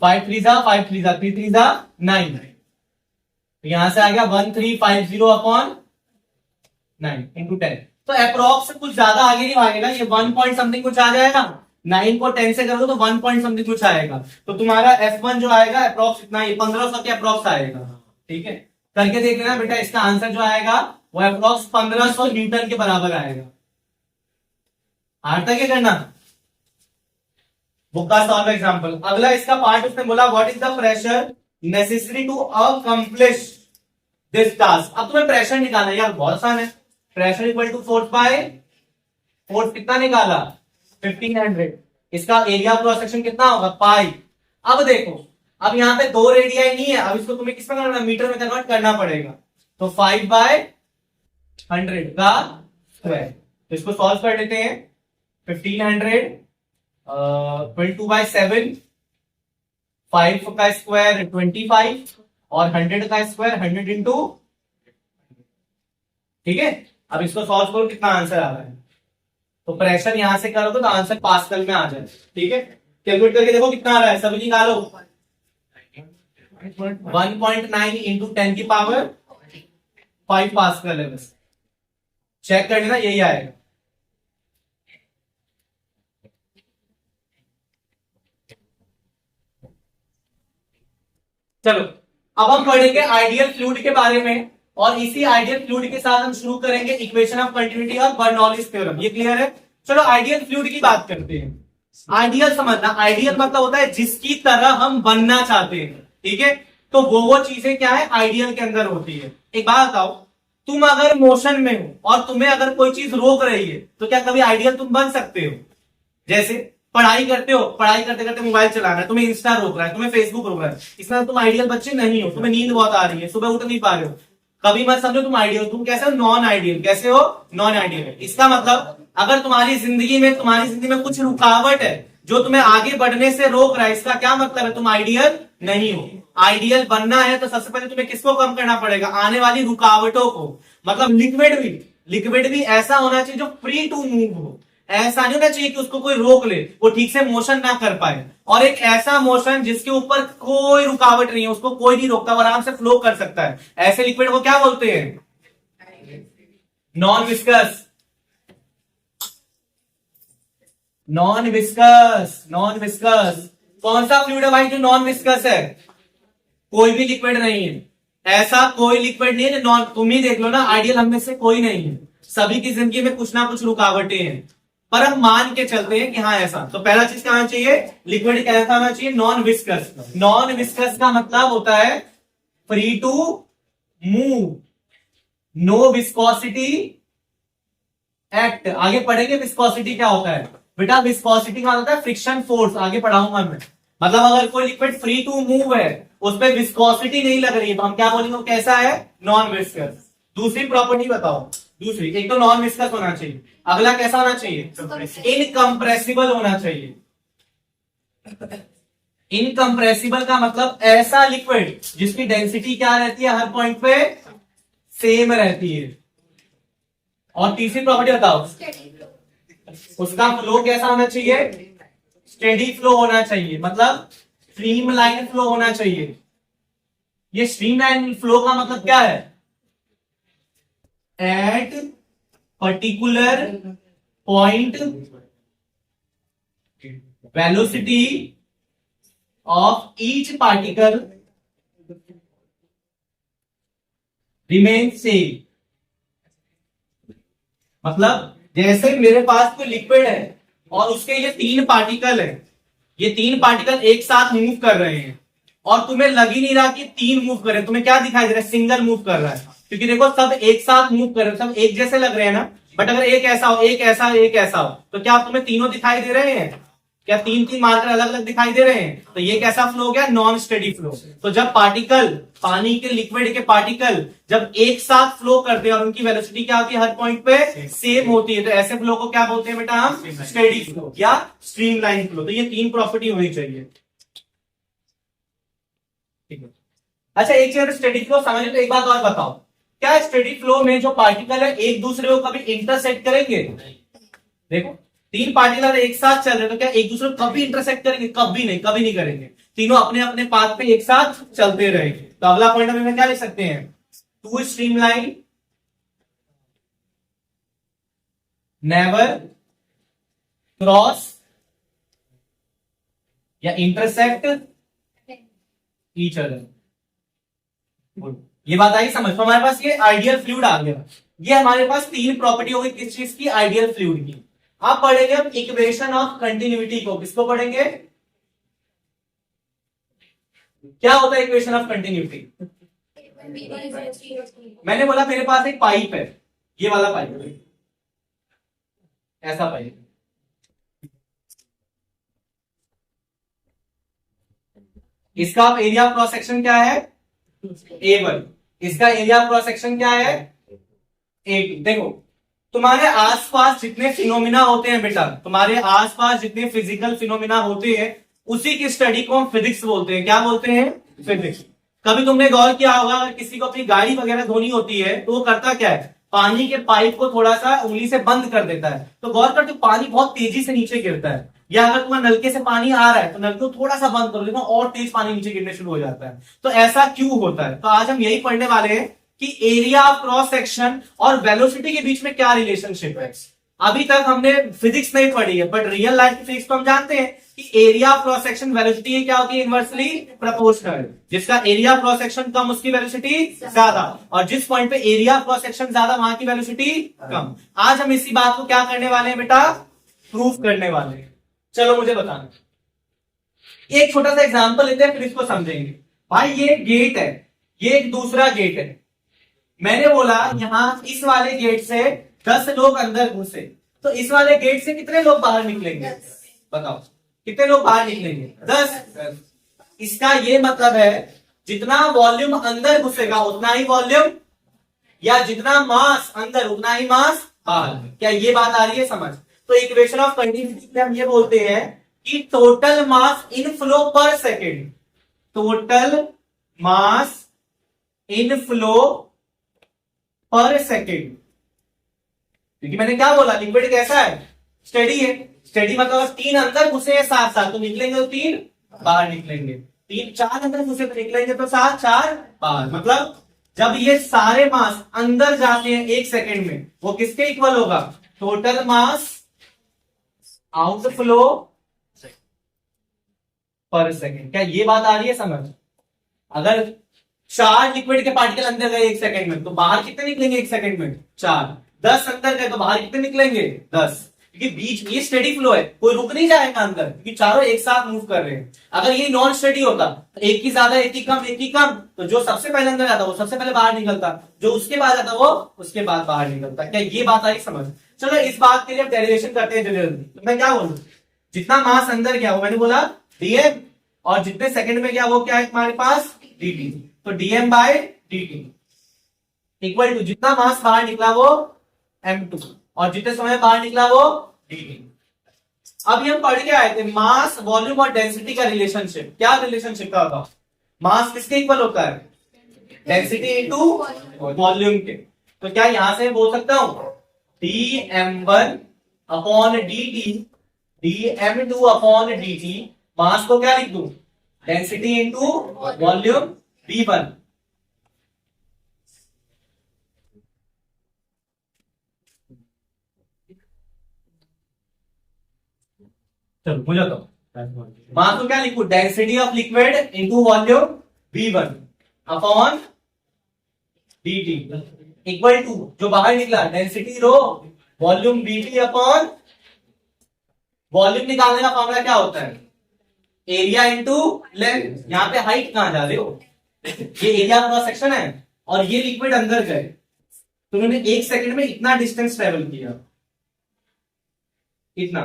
5 3 जा 5 3 जा 3 3 जा 9, तो यहां से आ गया 1350 अपॉन 9 इंटू 10। तो अप्रोक्स कुछ ज्यादा आगे नहीं भागेगा, ये 1 पॉइंट समथिंग कुछ आ जाएगा। 9 को 10 से करोगे तो 1 पॉइंट समथिंग कुछ आएगा। तो तुम्हारा F1 जो आएगा अप्रोक्स इतना ही 1500 के अप्रोक्स आएगा। ठीक है, करके देख लेना बेटा, इसका आंसर जो आएगा वो अप्रोक्स 1500 न्यूटन के बराबर आएगा। हार तक करना बुक का सॉल्व एग्जांपल। अगला इसका पार्ट उसने बोला what is the pressure necessary to accomplish this task. अब तुम्हें प्रेशर निकालना है यार, बहुत आसान है। Pressure equal to force by force, कितना निकाला 1500। इसका एरिया क्रॉस सेक्शन कितना होगा पाई। अब देखो, अब यहाँ पे 2 रेडियाई नहीं है, अब इसको तुम्हें किस में करना, मीटर में कन्वर्ट करना पड़ेगा। तो 5/100 का स्क्वायर, तो इसको सॉल्व कर लेते हैं। 1500 22/7, 5 का स्क्वायर 25 और 100 का स्क्वायर 100 इंटू, ठीक है। अब इसको सॉल्व करो, कितना आंसर आ रहा है। तो प्रेशर यहां से करो तो आंसर पास्कल में आ जाए, ठीक है। कैलकुलेट करके देखो कितना आ रहा है, सभी निकालो। 1.9 इंटू 10 की पावर 5 पास्कल है, बस चेक कर लेना, यही आएगा। चलो अब हम पढ़ेंगे आइडियल फ्लूइड के बारे में, और इसी आइडियल फ्लूइड के साथ हम शुरू करेंगे इक्वेशन ऑफ कंटिन्यूटी और बर्नौलीज थ्योरम। ये क्लियर है। चलो आइडियल फ्लूइड की बात करते हैं। आइडियल समझना, आइडियल मतलब होता है जिसकी तरह हम बनना चाहते हैं, ठीक है। तो वो चीजें क्या है आइडियल के अंदर होती है। एक बात बताओ, तुम अगर मोशन में हो और तुम्हें अगर कोई चीज रोक रही है तो क्या कभी आइडियल तुम बन सकते हो। जैसे पढ़ाई करते हो, पढ़ाई करते करते मोबाइल चलाना है, तुम्हें इंस्टा रोक रहा है, तुम्हें फेसबुक रोक रहा है, इसमें तुम आइडियल बच्चे नहीं हो। तुम्हें नींद बहुत आ रही है, सुबह उठ नहीं पा रहे हो, कभी मत समझो तुम आइडियल। तुम कैसे हो, नॉन आइडियल। कैसे हो, नॉन आइडियल। इसका मतलब अगर तुम्हारी जिंदगी में कुछ रुकावट है जो तुम्हें आगे बढ़ने से रोक रहा है, इसका क्या मतलब है, तुम आइडियल नहीं हो। आइडियल बनना है तो सबसे पहले तुम्हें किसको कम करना पड़ेगा, आने वाली रुकावटों को। मतलब लिक्विड भी ऐसा होना चाहिए जो फ्री टू मूव हो। ऐसा नहीं होना चाहिए कि उसको कोई रोक ले, वो ठीक से मोशन ना कर पाए। और एक ऐसा मोशन जिसके ऊपर कोई रुकावट नहीं है, उसको कोई नहीं रोकता, वो आराम से फ्लो कर सकता है। ऐसे लिक्विड को क्या बोलते हैं, नॉन विस्कस। नॉन विस्कस कौन सा फ्लूइड है भाई जो नॉन विस्कस है, कोई भी लिक्विड नहीं है। ऐसा कोई लिक्विड नहीं है जो नॉन, तुम ही देख लो ना, आइडियल हम में से कोई नहीं है। सभी की जिंदगी में कुछ ना कुछ रुकावटें हैं, पर हम मान के चलते हैं कि हाँ ऐसा। तो पहला चीज क्या आना चाहिए, लिक्विड कैसा होना चाहिए, नॉन विस्कस। नॉन विस्कस का मतलब होता है free to move, no viscosity act. आगे पढ़ेंगे विस्कोसिटी क्या होता है बेटा। विस्कोसिटी का होता है फ्रिक्शन फोर्स, आगे पढ़ाऊंगा मैं। मतलब अगर कोई लिक्विड फ्री टू मूव है, उस पर विस्कोसिटी नहीं लग रही है, तो हम क्या बोलेंगे वो कैसा है, नॉन विस्कस। दूसरी प्रॉपर्टी बताओ, दूसरी, एक तो नॉन विस्कस होना चाहिए, अगला कैसा होना चाहिए, इनकम्प्रेसिबल होना चाहिए। इनकम्प्रेसिबल का मतलब ऐसा लिक्विड जिसकी डेंसिटी क्या रहती है, हर पॉइंट पे सेम रहती है। और तीसरी प्रॉपर्टी बताओ, उसका फ्लो कैसा होना चाहिए, स्टेडी फ्लो होना चाहिए, मतलब स्ट्रीमलाइन फ्लो होना चाहिए। ये स्ट्रीमलाइन फ्लो का मतलब क्या है, at particular point velocity of each particle remain same. मतलब जैसे मेरे पास कोई लिक्विड है और उसके ये 3 पार्टिकल है, ये 3 पार्टिकल एक साथ मूव कर रहे हैं और तुम्हें लग ही नहीं रहा कि 3 मूव कर रहे हैं, तुम्हें क्या दिखाई दे रहा है, सिंगल मूव कर रहा है। क्योंकि देखो सब एक साथ मूव कर रहे हैं, सब एक जैसे लग रहे हैं ना। बट अगर एक ऐसा हो, एक ऐसा, एक ऐसा हो, तो क्या तुम्हें तीनों दिखाई दे रहे हैं, क्या 3-3 मार्कर अलग अलग दिखाई दे रहे हैं। तो ये कैसा फ्लो हो गया, नॉन स्टेडी फ्लो। तो जब पार्टिकल, पानी के लिक्विड के पार्टिकल जब एक साथ फ्लो करते हैं और उनकी वेलोसिटी क्या होती है, हर पॉइंट पे सेम होती है, तो ऐसे फ्लो को क्या बोलते हैं बेटा हम, स्टेडी फ्लो या स्ट्रीमलाइन फ्लो। तो ये 3 प्रॉपर्टी होनी चाहिए, ठीक है। अच्छा एक चीज स्टेडी फ्लो समझ तो एक बात और बताओ, क्या स्टेडी फ्लो में जो पार्टिकल है एक दूसरे को कभी इंटरसेक्ट करेंगे। देखो 3 पार्टिकल एक साथ चल रहे हैं, तो क्या एक दूसरे को कभी इंटरसेक्ट करेंगे, कभी नहीं करेंगे। तीनों अपने अपने पाथ पे एक साथ चलते रहेंगे। तो अगला पॉइंट में क्या लिख सकते हैं, टू स्ट्रीमलाइन नेवर क्रॉस या इंटरसेक्ट ईच अदर। ये बात आई समझ। तो हमारे पास ये आइडियल फ्लूइड आ गया। ये हमारे पास 3 प्रॉपर्टी हो गई किस चीज की, आइडियल फ्लूइड की। आप पढ़ेंगे अब इक्वेशन ऑफ कंटिन्यूटी को। किसको पढ़ेंगे, क्या होता है इक्वेशन ऑफ कंटिन्यूटी, मैंने बोला मेरे पास एक पाइप है, ये वाला पाइप है, ऐसा पाइप, इसका एरिया क्रॉस सेक्शन क्या है A1, इसका एरिया क्रॉस सेक्शन क्या है A2। देखो तुम्हारे आसपास जितने फिनोमिना होते हैं बेटा, तुम्हारे आसपास जितने फिजिकल फिनोमिना होते हैं उसी की स्टडी को हम फिजिक्स बोलते हैं। क्या बोलते हैं? फिजिक्स। कभी तुमने गौर किया होगा अगर किसी को अपनी गाड़ी वगैरह धोनी होती है तो वो करता क्या है, पानी के पाइप को थोड़ा सा उंगली से बंद कर देता है, तो गौर कर तो पानी बहुत तेजी से नीचे गिरता है। या अगर तुम्हारे नलके से पानी आ रहा है तो नलके को थोड़ा सा बंद करो, देखो और तेज पानी नीचे गिरने शुरू हो जाता है। तो ऐसा क्यों होता है? तो आज हम यही पढ़ने वाले हैं कि एरिया ऑफ क्रॉस सेक्शन और वेलोसिटी के बीच में क्या रिलेशनशिप है। अभी तक हमने फिजिक्स नहीं पढ़ी है, बट रियल लाइफ की फिजिक्स तो हम जानते हैं कि area of cross section velocity क्या होती है, इनवर्सली प्रोपोर्शनल। जिसका एरिया ऑफ क्रॉस सेक्शन कम उसकी वेलोसिटी ज्यादा, और जिस पॉइंट पे एरिया ऑफ क्रॉस सेक्शन ज्यादा वहां की वेलोसिटी कम। आज हम इसी बात को क्या करने वाले हैं बेटा, प्रूफ करने वाले हैं। चलो मुझे बताना, एक छोटा सा एग्जांपल लेते हैं फिर इसको समझेंगे। भाई ये गेट है, ये एक दूसरा गेट है। मैंने बोला यहां इस वाले गेट से 10 लोग अंदर घुसे, तो इस वाले गेट से कितने लोग बाहर निकलेंगे? बताओ कितने लोग बाहर निकलेंगे? 10। इसका ये मतलब है जितना वॉल्यूम अंदर घुसेगा उतना ही वॉल्यूम, या जितना मास अंदर उतना ही मास बाहर। क्या ये बात आ रही है समझ? तो इक्वेशन ऑफ कंटिन्यूटी में हम ये बोलते हैं कि टोटल मास इन फ्लो पर सेकेंड, टोटल मास इन फ्लो पर सेकेंड। क्योंकि मैंने क्या बोला, लिक्विड कैसा है, स्टेडी है। स्टेडी मतलब 3 अंदर घुसे हैं साथ साथ तो निकलेंगे तो 3 बाहर निकलेंगे, 4 अंदर घुसे तो निकलेंगे तो 4 बाहर। मतलब जब ये सारे मास अंदर जाते हैं 1 सेकेंड में, वो किसके इक्वल होगा, टोटल मास आउटफ्लो पर सेकेंड। क्या ये बात आ रही है समझ? अगर 4 लिक्विड के पार्टिकल अंदर गए 1 सेकेंड में तो बाहर कितने निकलेंगे 1 सेकेंड में? 4। 10 अंदर गए तो बाहर कितने निकलेंगे? 10। क्योंकि बीच में ये स्टेडी फ्लो है, कोई रुक नहीं जाएगा अंदर, क्योंकि चारों एक साथ मूव कर रहे हैं। अगर ये नॉन स्टेडी होता तो एक की ज्यादा एक की कम एक की कम, तो जो सबसे पहले अंदर आता वो सबसे पहले बाहर निकलता, जो उसके बाद आता वो उसके बाद बाहर निकलता। क्या ये बात आई समझ? चलो इस बात के लिए डेरिवेशन करते हैं जल्दी। तो मैं क्या बोलूं, जितना मास अंदर गया वो मैंने बोला डीएम, और जितने सेकंड में गया वो क्या है हमारे पास, डीटी। तो DM by DT equal to जितना मास बाहर निकला वो m2, और जितने समय बाहर निकला वो dt। अभी हम पढ़ के आए थे मास वॉल्यूम और डेंसिटी का रिलेशनशिप। क्या रिलेशनशिप का होगा, मास किसके इक्वल होता है, डेंसिटी इनटू वॉल्यूम के। तो क्या यहां से बोल सकता हूं dm1 upon dt, dm2 upon dt। मास को क्या लिख दूं, डेंसिटी इनटू वॉल्यूम v1। चलो मुझे तो मास को क्या लिखूं, density of liquid into volume v1 upon dt equal to जो बाहर निकला density rho volume dt upon volume निकालने का फॉर्मूला क्या होता है, एरिया इनटू लेंथ। यहां पे हाइट कहां जा रहे हो, ये एरिया क्रॉस सेक्शन है और ये लिक्विड अंदर गए, तो उन्होंने 1 सेकंड में इतना डिस्टेंस ट्रेवल किया, इतना।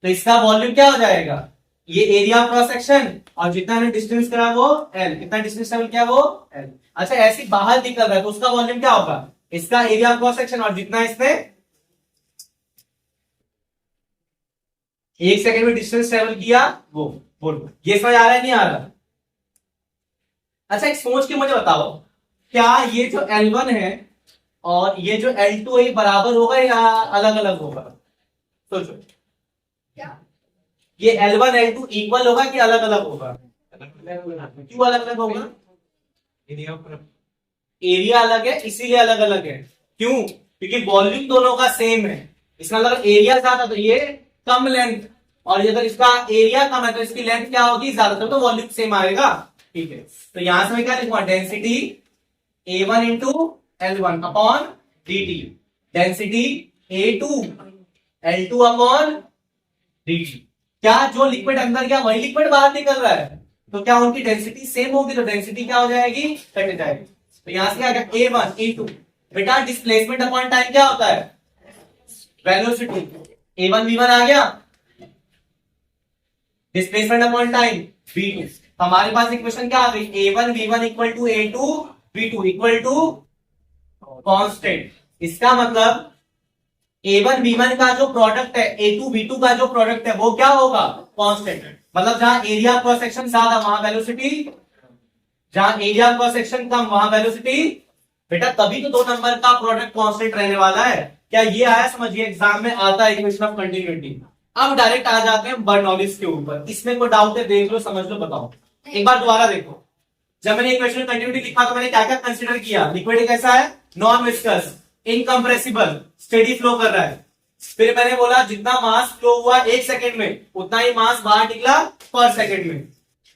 तो इसका वॉल्यूम क्या हो जाएगा, ये एरिया क्रॉस सेक्शन, और जितना हमने डिस्टेंस करा वो L, कितना डिस्टेंस ट्रेवल किया वो L। अच्छा ऐसे बाहर निकल रहा है तो उसका वॉल्यूम क्या होगा, इसका एरिया क्रॉस सेक्शन, और जितना इसने 1 सेकंड में डिस्टेंस ट्रेवल किया वो। बोलो ये समझ आ रहा है नहीं आ रहा? अच्छा एक सोच के मुझे बताओ, क्या ये जो L1 है और ये जो L2 है ये बराबर होगा या अलग अलग होगा? सोचो ये L1 L2 इक्वल होगा कि अलग अलग होगा? क्यों अलग अलग होगा? एरिया अलग है इसीलिए अलग अलग है। क्यों? क्योंकि वॉल्यूम दोनों का सेम है, इसका मतलब एरिया ज्यादा तो ये कम लेंथ, और अगर इसका एरिया कम है तो इसकी लेंथ क्या होगी ज्यादा, तो वॉल्यूम सेम आएगा। ठीक है, तो यहां से मैं क्या लिखूंगा, density A1 into L1 upon dt, density A2 L2 upon dt। क्या जो लिक्विड अंदर गया वही लिक्विड बाहर निकल रहा है? तो क्या उनकी डेंसिटी सेम होगी, तो डेंसिटी क्या हो जाएगी, कट जाएगी। तो यहां से आ गया A1 A2। बेटा डिस्प्लेसमेंट अपॉन टाइम क्या होता है, वेलोसिटी। A1 V1 आ गया, डिस्प्लेसमेंट अपॉन टाइम V2। हमारे पास इक्वेशन क्या आ गई, A1 V1 equal to A2 V2 equal to constant. इसका मतलब A1 V1 का जो प्रोडक्ट है, A2 V2 का जो प्रोडक्ट है वो क्या होगा, कांस्टेंट। मतलब जहां एरिया क्रॉस सेक्शन ज्यादा वहां वेलोसिटी, जहां एरिया क्रॉस सेक्शन कम वहां वेलोसिटी। बेटा तभी तो 2 नंबर का प्रोडक्ट कांस्टेंट रहने वाला है। क्या ये आया, समझिए एग्जाम में आता है इक्वेशन ऑफ कंटिन्यूटी। अब डायरेक्ट आ जाते हैं बर्नौलिस के ऊपर। इसमें कोई डाउट है, देख लो समझ लो बताओ। एक बार दोबारा देखो, जब मैंने इक्वेशन कंटिन्यूटी लिखा तो मैंने क्या क्या कंसीडर किया। लिक्विड कैसा है, non viscous, incompressible, steady flow कर रहा है। फिर मैंने बोला जितना मास फ्लो हुआ 1 सेकेंड में उतना ही मास बाहर निकला पर सेकेंड में।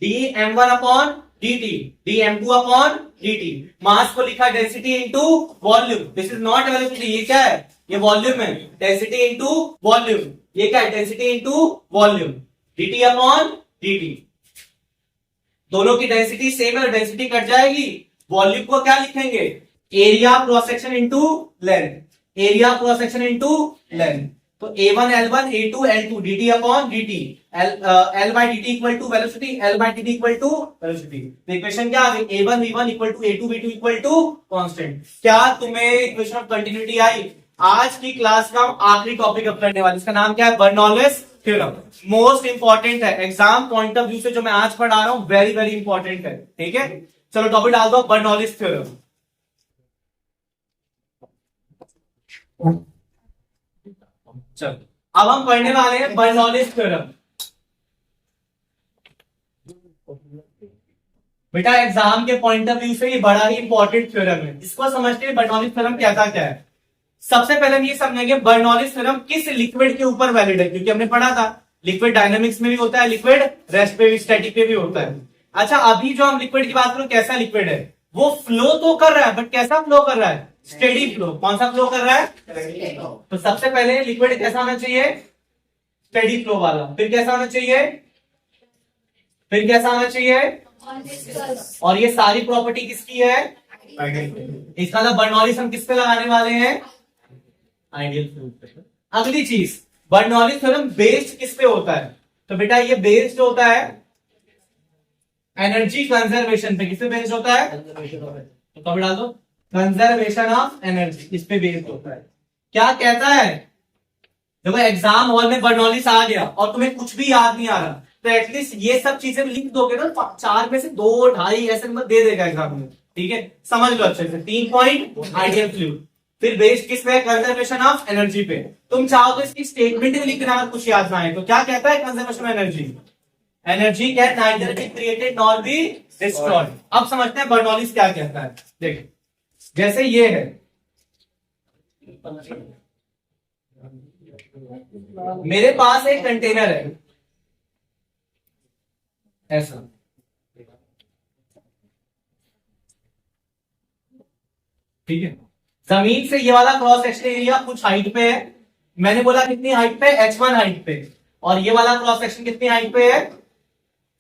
dm1 upon dt, dm2 upon dt। मास को लिखा density into volume. This is not velocity, ये क्या है, ये वॉल्यूम है। डेंसिटी इंटू वॉल्यूम, ये क्या है, density into volume. dt upon dt, दोनों की डेंसिटी सेम है, डेंसिटी कट जाएगी। वॉल्यूम को क्या लिखेंगे, area cross section into length, area cross section into length. तो A1 L1 A2 L2 dt upon dt, L by dt equal to velocity, L by dt equal to velocity. तो इक्वेशन क्या आ गई, A1 V1 equal to A2 V2 equal to constant. क्या तुम्हें इक्वेशन ऑफ कंटिन्यूटी आई। आज की क्लास का हम आखिरी टॉपिक अब करने वाले, इसका नाम क्या है, बर्नौलिस थ्योरम। मोस्ट इंपॉर्टेंट है एग्जाम पॉइंट ऑफ व्यू से, जो मैं आज पढ़ा रहा हूं वेरी वेरी इंपॉर्टेंट है। ठीक है, चलो टॉपिक डाल दो, बर्नौलिस थ्योरम। चलो अब हम पढ़ने वाले हैं बर्नौलिस थ्योरम। बेटा एग्जाम के पॉइंट ऑफ व्यू से ये बड़ा ही इंपॉर्टेंट थ्योरम है। इसको समझते हैं बर्नौलिस थ्योरम कहता क्या है। सबसे पहले हम ये समझेंगे बर्नौलिस थ्योरम किस लिक्विड के ऊपर वैलिड है, क्योंकि हमने पढ़ा था लिक्विड डायनामिक्स में भी होता है, लिक्विड रेस्ट पे भी, स्टैटिक पे भी होता है। अच्छा अभी जो हम लिक्विड की बात करें, कैसा लिक्विड है, वो फ्लो तो कर रहा है बट कैसा फ्लो कर रहा है, स्टेडी फ्लो। कौन सा फ्लो कर रहा है, तो सबसे पहले लिक्विड कैसा होना चाहिए, स्टेडी फ्लो वाला। फिर कैसा होना चाहिए, फिर कैसा होना चाहिए, और ये सारी प्रॉपर्टी किसकी है, इसका मतलब बर्नौलिस हम किस पे लगाने वाले हैं, आइडियल फ्लूइड पे। अगली चीज, बर्नौलिस थ्योरम बेस्ड किस पे होता है, तो बेटा ये बेस्ड होता है एनर्जी कंजर्वेशन पे। किस पे बेस्ड होता है, तो कब डाल दो, कंजर्वेशन ऑफ एनर्जी, इस पे बेस्ड होता है। क्या कहता है, देखो एग्जाम हॉल में बर्नौलिस आ गया और तुम्हें कुछ भी याद नहीं आ रहा, तो एटलीस्ट ये सब चीजें लिख दोगे ना, 4 में से 2 2.5 ऐसे नंबर दे देगा एग्जाम में। ठीक है, समझ लो अच्छे से। 3 पॉइंट आइडियल फ्लूइड, फिर बेस्ड किस पे, कंजर्वेशन ऑफ एनर्जी पे। तुम चाहो तो इसकी स्टेटमेंट भी लिखना अगर कुछ याद ना आए तो। क्या कहता है conservation of energy, energy can neither be created nor be destroyed. अब समझते हैं बर्नौलिस क्या कहता है। देखो जैसे ये है, मेरे पास एक कंटेनर है ऐसा, ठीक है, जमीन से ये वाला क्रॉस सेक्शन एरिया कुछ हाइट पे है। मैंने बोला कितनी हाइट पे, h1 हाइट पे, और ये वाला क्रॉस सेक्शन कितनी हाइट पे है,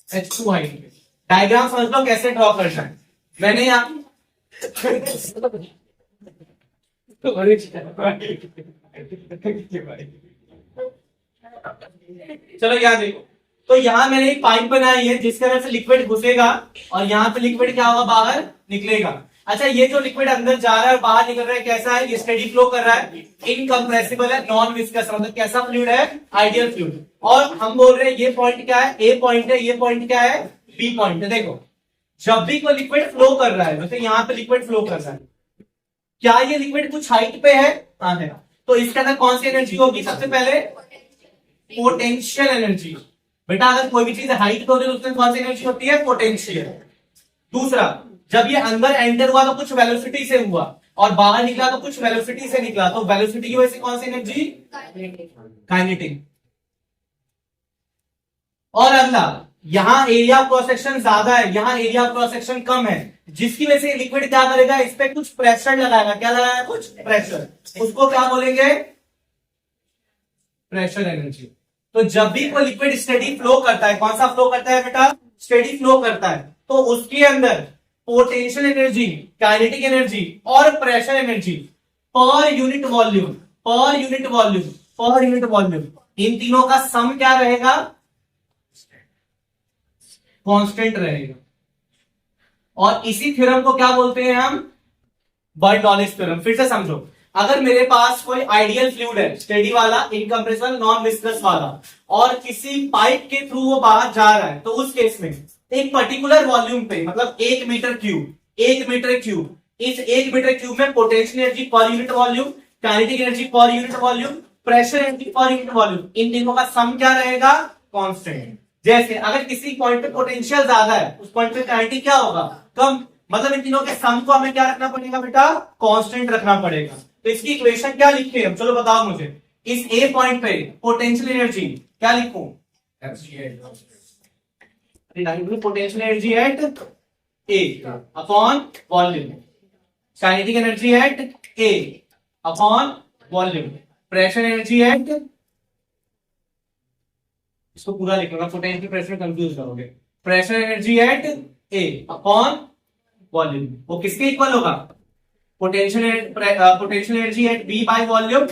h2 हाइट पे। डायग्राम समझ लो कैसे ड्रॉ करना है। मैंने यहां चलो यहाँ देखो, तो यहाँ मैंने एक पाइप बनाई है जिसके अंदर से लिक्विड घुसेगा और यहाँ पे लिक्विड क्या होगा, बाहर निकलेगा। अच्छा ये जो लिक्विड अंदर जा रहा है और बाहर निकल रहा है कैसा है, ये स्टेडी फ्लो कर रहा है, इनकम्प्रेसिबल है, नॉन विस्कस, मतलब कैसा फ्लूइड है, आइडियल फ्लूइड। और हम बोल रहे हैं ये पॉइंट क्या है, ए पॉइंट है, ये पॉइंट क्या है, बी पॉइंट है। देखो जब भी कोई लिक्विड फ्लो कर रहा है, जैसे यहाँ पे लिक्विड फ्लो कर रहा है, क्या ये लिक्विड कुछ हाइट पे है, हाँ है, तो इसके अंदर कौन सी एनर्जी होगी, सबसे पहले पोटेंशियल एनर्जी। बेटा अगर कोई भी चीज हाइट पे होती है तो उसमें कौन सी एनर्जी होती है, पोटेंशियल। दूसरा, जब ये अंदर एंटर हुआ तो कुछ वेलोसिटी से हुआ और बाहर निकला तो कुछ वेलोसिटी से निकला, तो वेलोसिटी की वजह से कौन सी एनर्जी, काइनेटिक। और अगला, यहां एरिया क्रॉस सेक्शन ज्यादा है, यहां एरिया क्रॉस सेक्शन कम है, जिसकी वजह से लिक्विड क्या करेगा, इस पे कुछ प्रेशर लगाएगा। क्या लगाएगा, कुछ प्रेशर, उसको क्या बोलेंगे, प्रेशर एनर्जी। तो जब भी कोई लिक्विड स्टेडी फ्लो करता है, कौन सा फ्लो करता है बेटा, स्टेडी फ्लो करता है, तो उसके अंदर पोटेंशियल एनर्जी, काइनेटिक एनर्जी और pressure energy per unit volume, per unit volume, per unit volume, इन तीनों का सम क्या रहेगा? कांस्टेंट रहेगा। और इसी थ्योरम को क्या बोलते हैं हम? Bird knowledge theorem. फिर से समझो, अगर मेरे पास कोई आइडियल फ्लूइड है, स्टेडी वाला, इनकम्प्रेसिबल, नॉन विस्कस वाला, और किसी पाइप के थ्रू वो बाहर जा रहा है, तो उस केस में एक पर्टिकुलर वॉल्यूम पे, मतलब 1 मीटर क्यूब, 1 मीटर क्यूब, इस 1 मीटर क्यूब में potential energy per unit volume, kinetic energy per unit volume, pressure energy per unit volume, इन तीनों का सम क्या रहेगा? कांस्टेंट। जैसे अगर किसी पॉइंट पे पोटेंशियल ज्यादा है, उस पॉइंट पे काइनेटिक क्या होगा? कम। मतलब इन तीनों के सम को हमें क्या रखना पड़ेगा बेटा? कांस्टेंट रखना पड़ेगा। तो इसकी इक्वेशन क्या लिखे हम? चलो बताओ मुझे। इस ए पॉइंट पे पोटेंशियल एनर्जी क्या लिखूं? Potential energy at A upon volume, kinetic energy at A upon volume, pressure energy at, इसको पूरा लिखूंगा, पोटेंशियल प्रेशर कंफ्यूज करोगे, pressure energy at A upon volume, वो किसके इक्वल होगा? Potential energy at B by volume,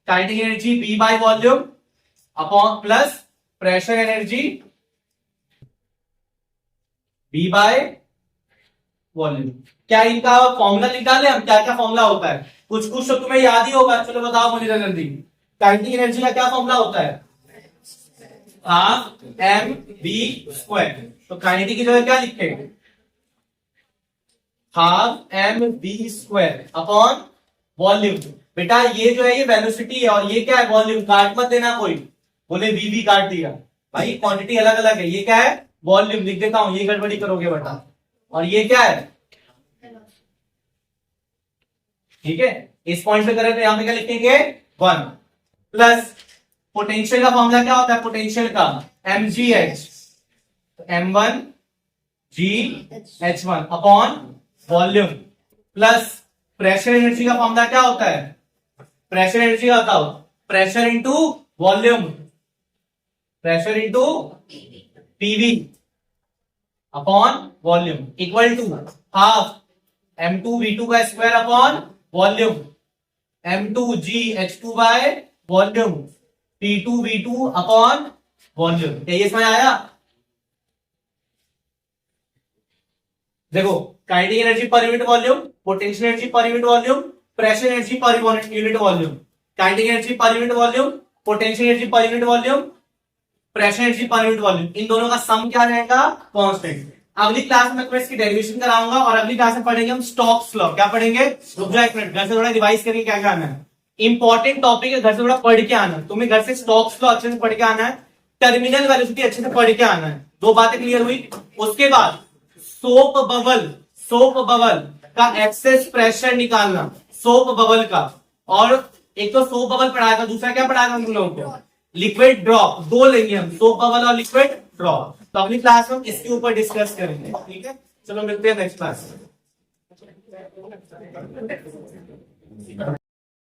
kinetic energy B by volume upon plus pressure energy B by volume. क्या इनका फॉर्मूला लिख डाले हम? क्या क्या फॉर्मूला होता है? कुछ कुछ तो तुम्हें याद ही होगा, चलो बताओ मुझे जल्दी। काइनेटिक एनर्जी का क्या फॉर्मूला होता है? Half m b square. तो काइनेटिक की जगह क्या लिखेंगे? Half m b square upon volume. बेटा ये जो है ये वेलोसिटी है, और ये क्या है? वॉल्यूम। काट मत देना कोई, बोले वी काट दिया, भाई क्वांटिटी अलग अलग है। ये क्या है? वॉल्यूम। लिख देता हूं, ये गड़बड़ी करोगे बेटा। और ये क्या है? ठीक है, इस पॉइंट पे करें तो यहां पे क्या लिखेंगे? 1 प्लस पोटेंशियल का फॉर्मूला क्या होता है? पोटेंशियल का mgh, m1 gh1 upon volume, plus pressure energy का फॉर्मूला क्या होता है? प्रेशर एनर्जी का बताओ। Pressure into volume, pressure into PV upon volume equal to half m2 v2 का square upon volume, m2 gh2 by volume, P2 V2 upon volume. ये समझ आया? देखो, kinetic energy per unit volume, potential energy per unit volume, pressure energy per unit volume, kinetic energy per unit volume, potential energy per unit volume, pressure energy per unit volume, इन दोनों का सम क्या रहेगा? कांस्टेंट। अगली क्लास में मैं इसकी डेरिवेशन कराऊंगा, और अगली क्लास में पढ़ेंगे हम स्टोक्स लॉ। क्या पढ़ेंगे? रुक जाओ एक मिनट, घर से थोड़ा रिवाइज करके क्या क्या आना है। इंपॉर्टेंट टॉपिक है, घर से थोड़ा पढ़ के आना है। तुम्हें घर से स्टोक्स लॉ अच्छे से पढ़ के आना है, टर्मिनल वेलोसिटी अच्छे से पढ़ के आना है। 2 बातें क्लियर हुई? उसके बाद सोप बबल का एक्सेस प्रेशर निकालना, सोप बबल का। और एक तो सोप बबल पढ़ाया था, दूसरा क्या पढ़ाया था हम लोगों को? Liquid drop. 2 लेंगे हम, सोप बबल और लिक्विड ड्रॉप। तो अगली क्लास में इसके ऊपर डिस्कस करेंगे। ठीक है, चलो मिलते हैं नेक्स्ट क्लास में।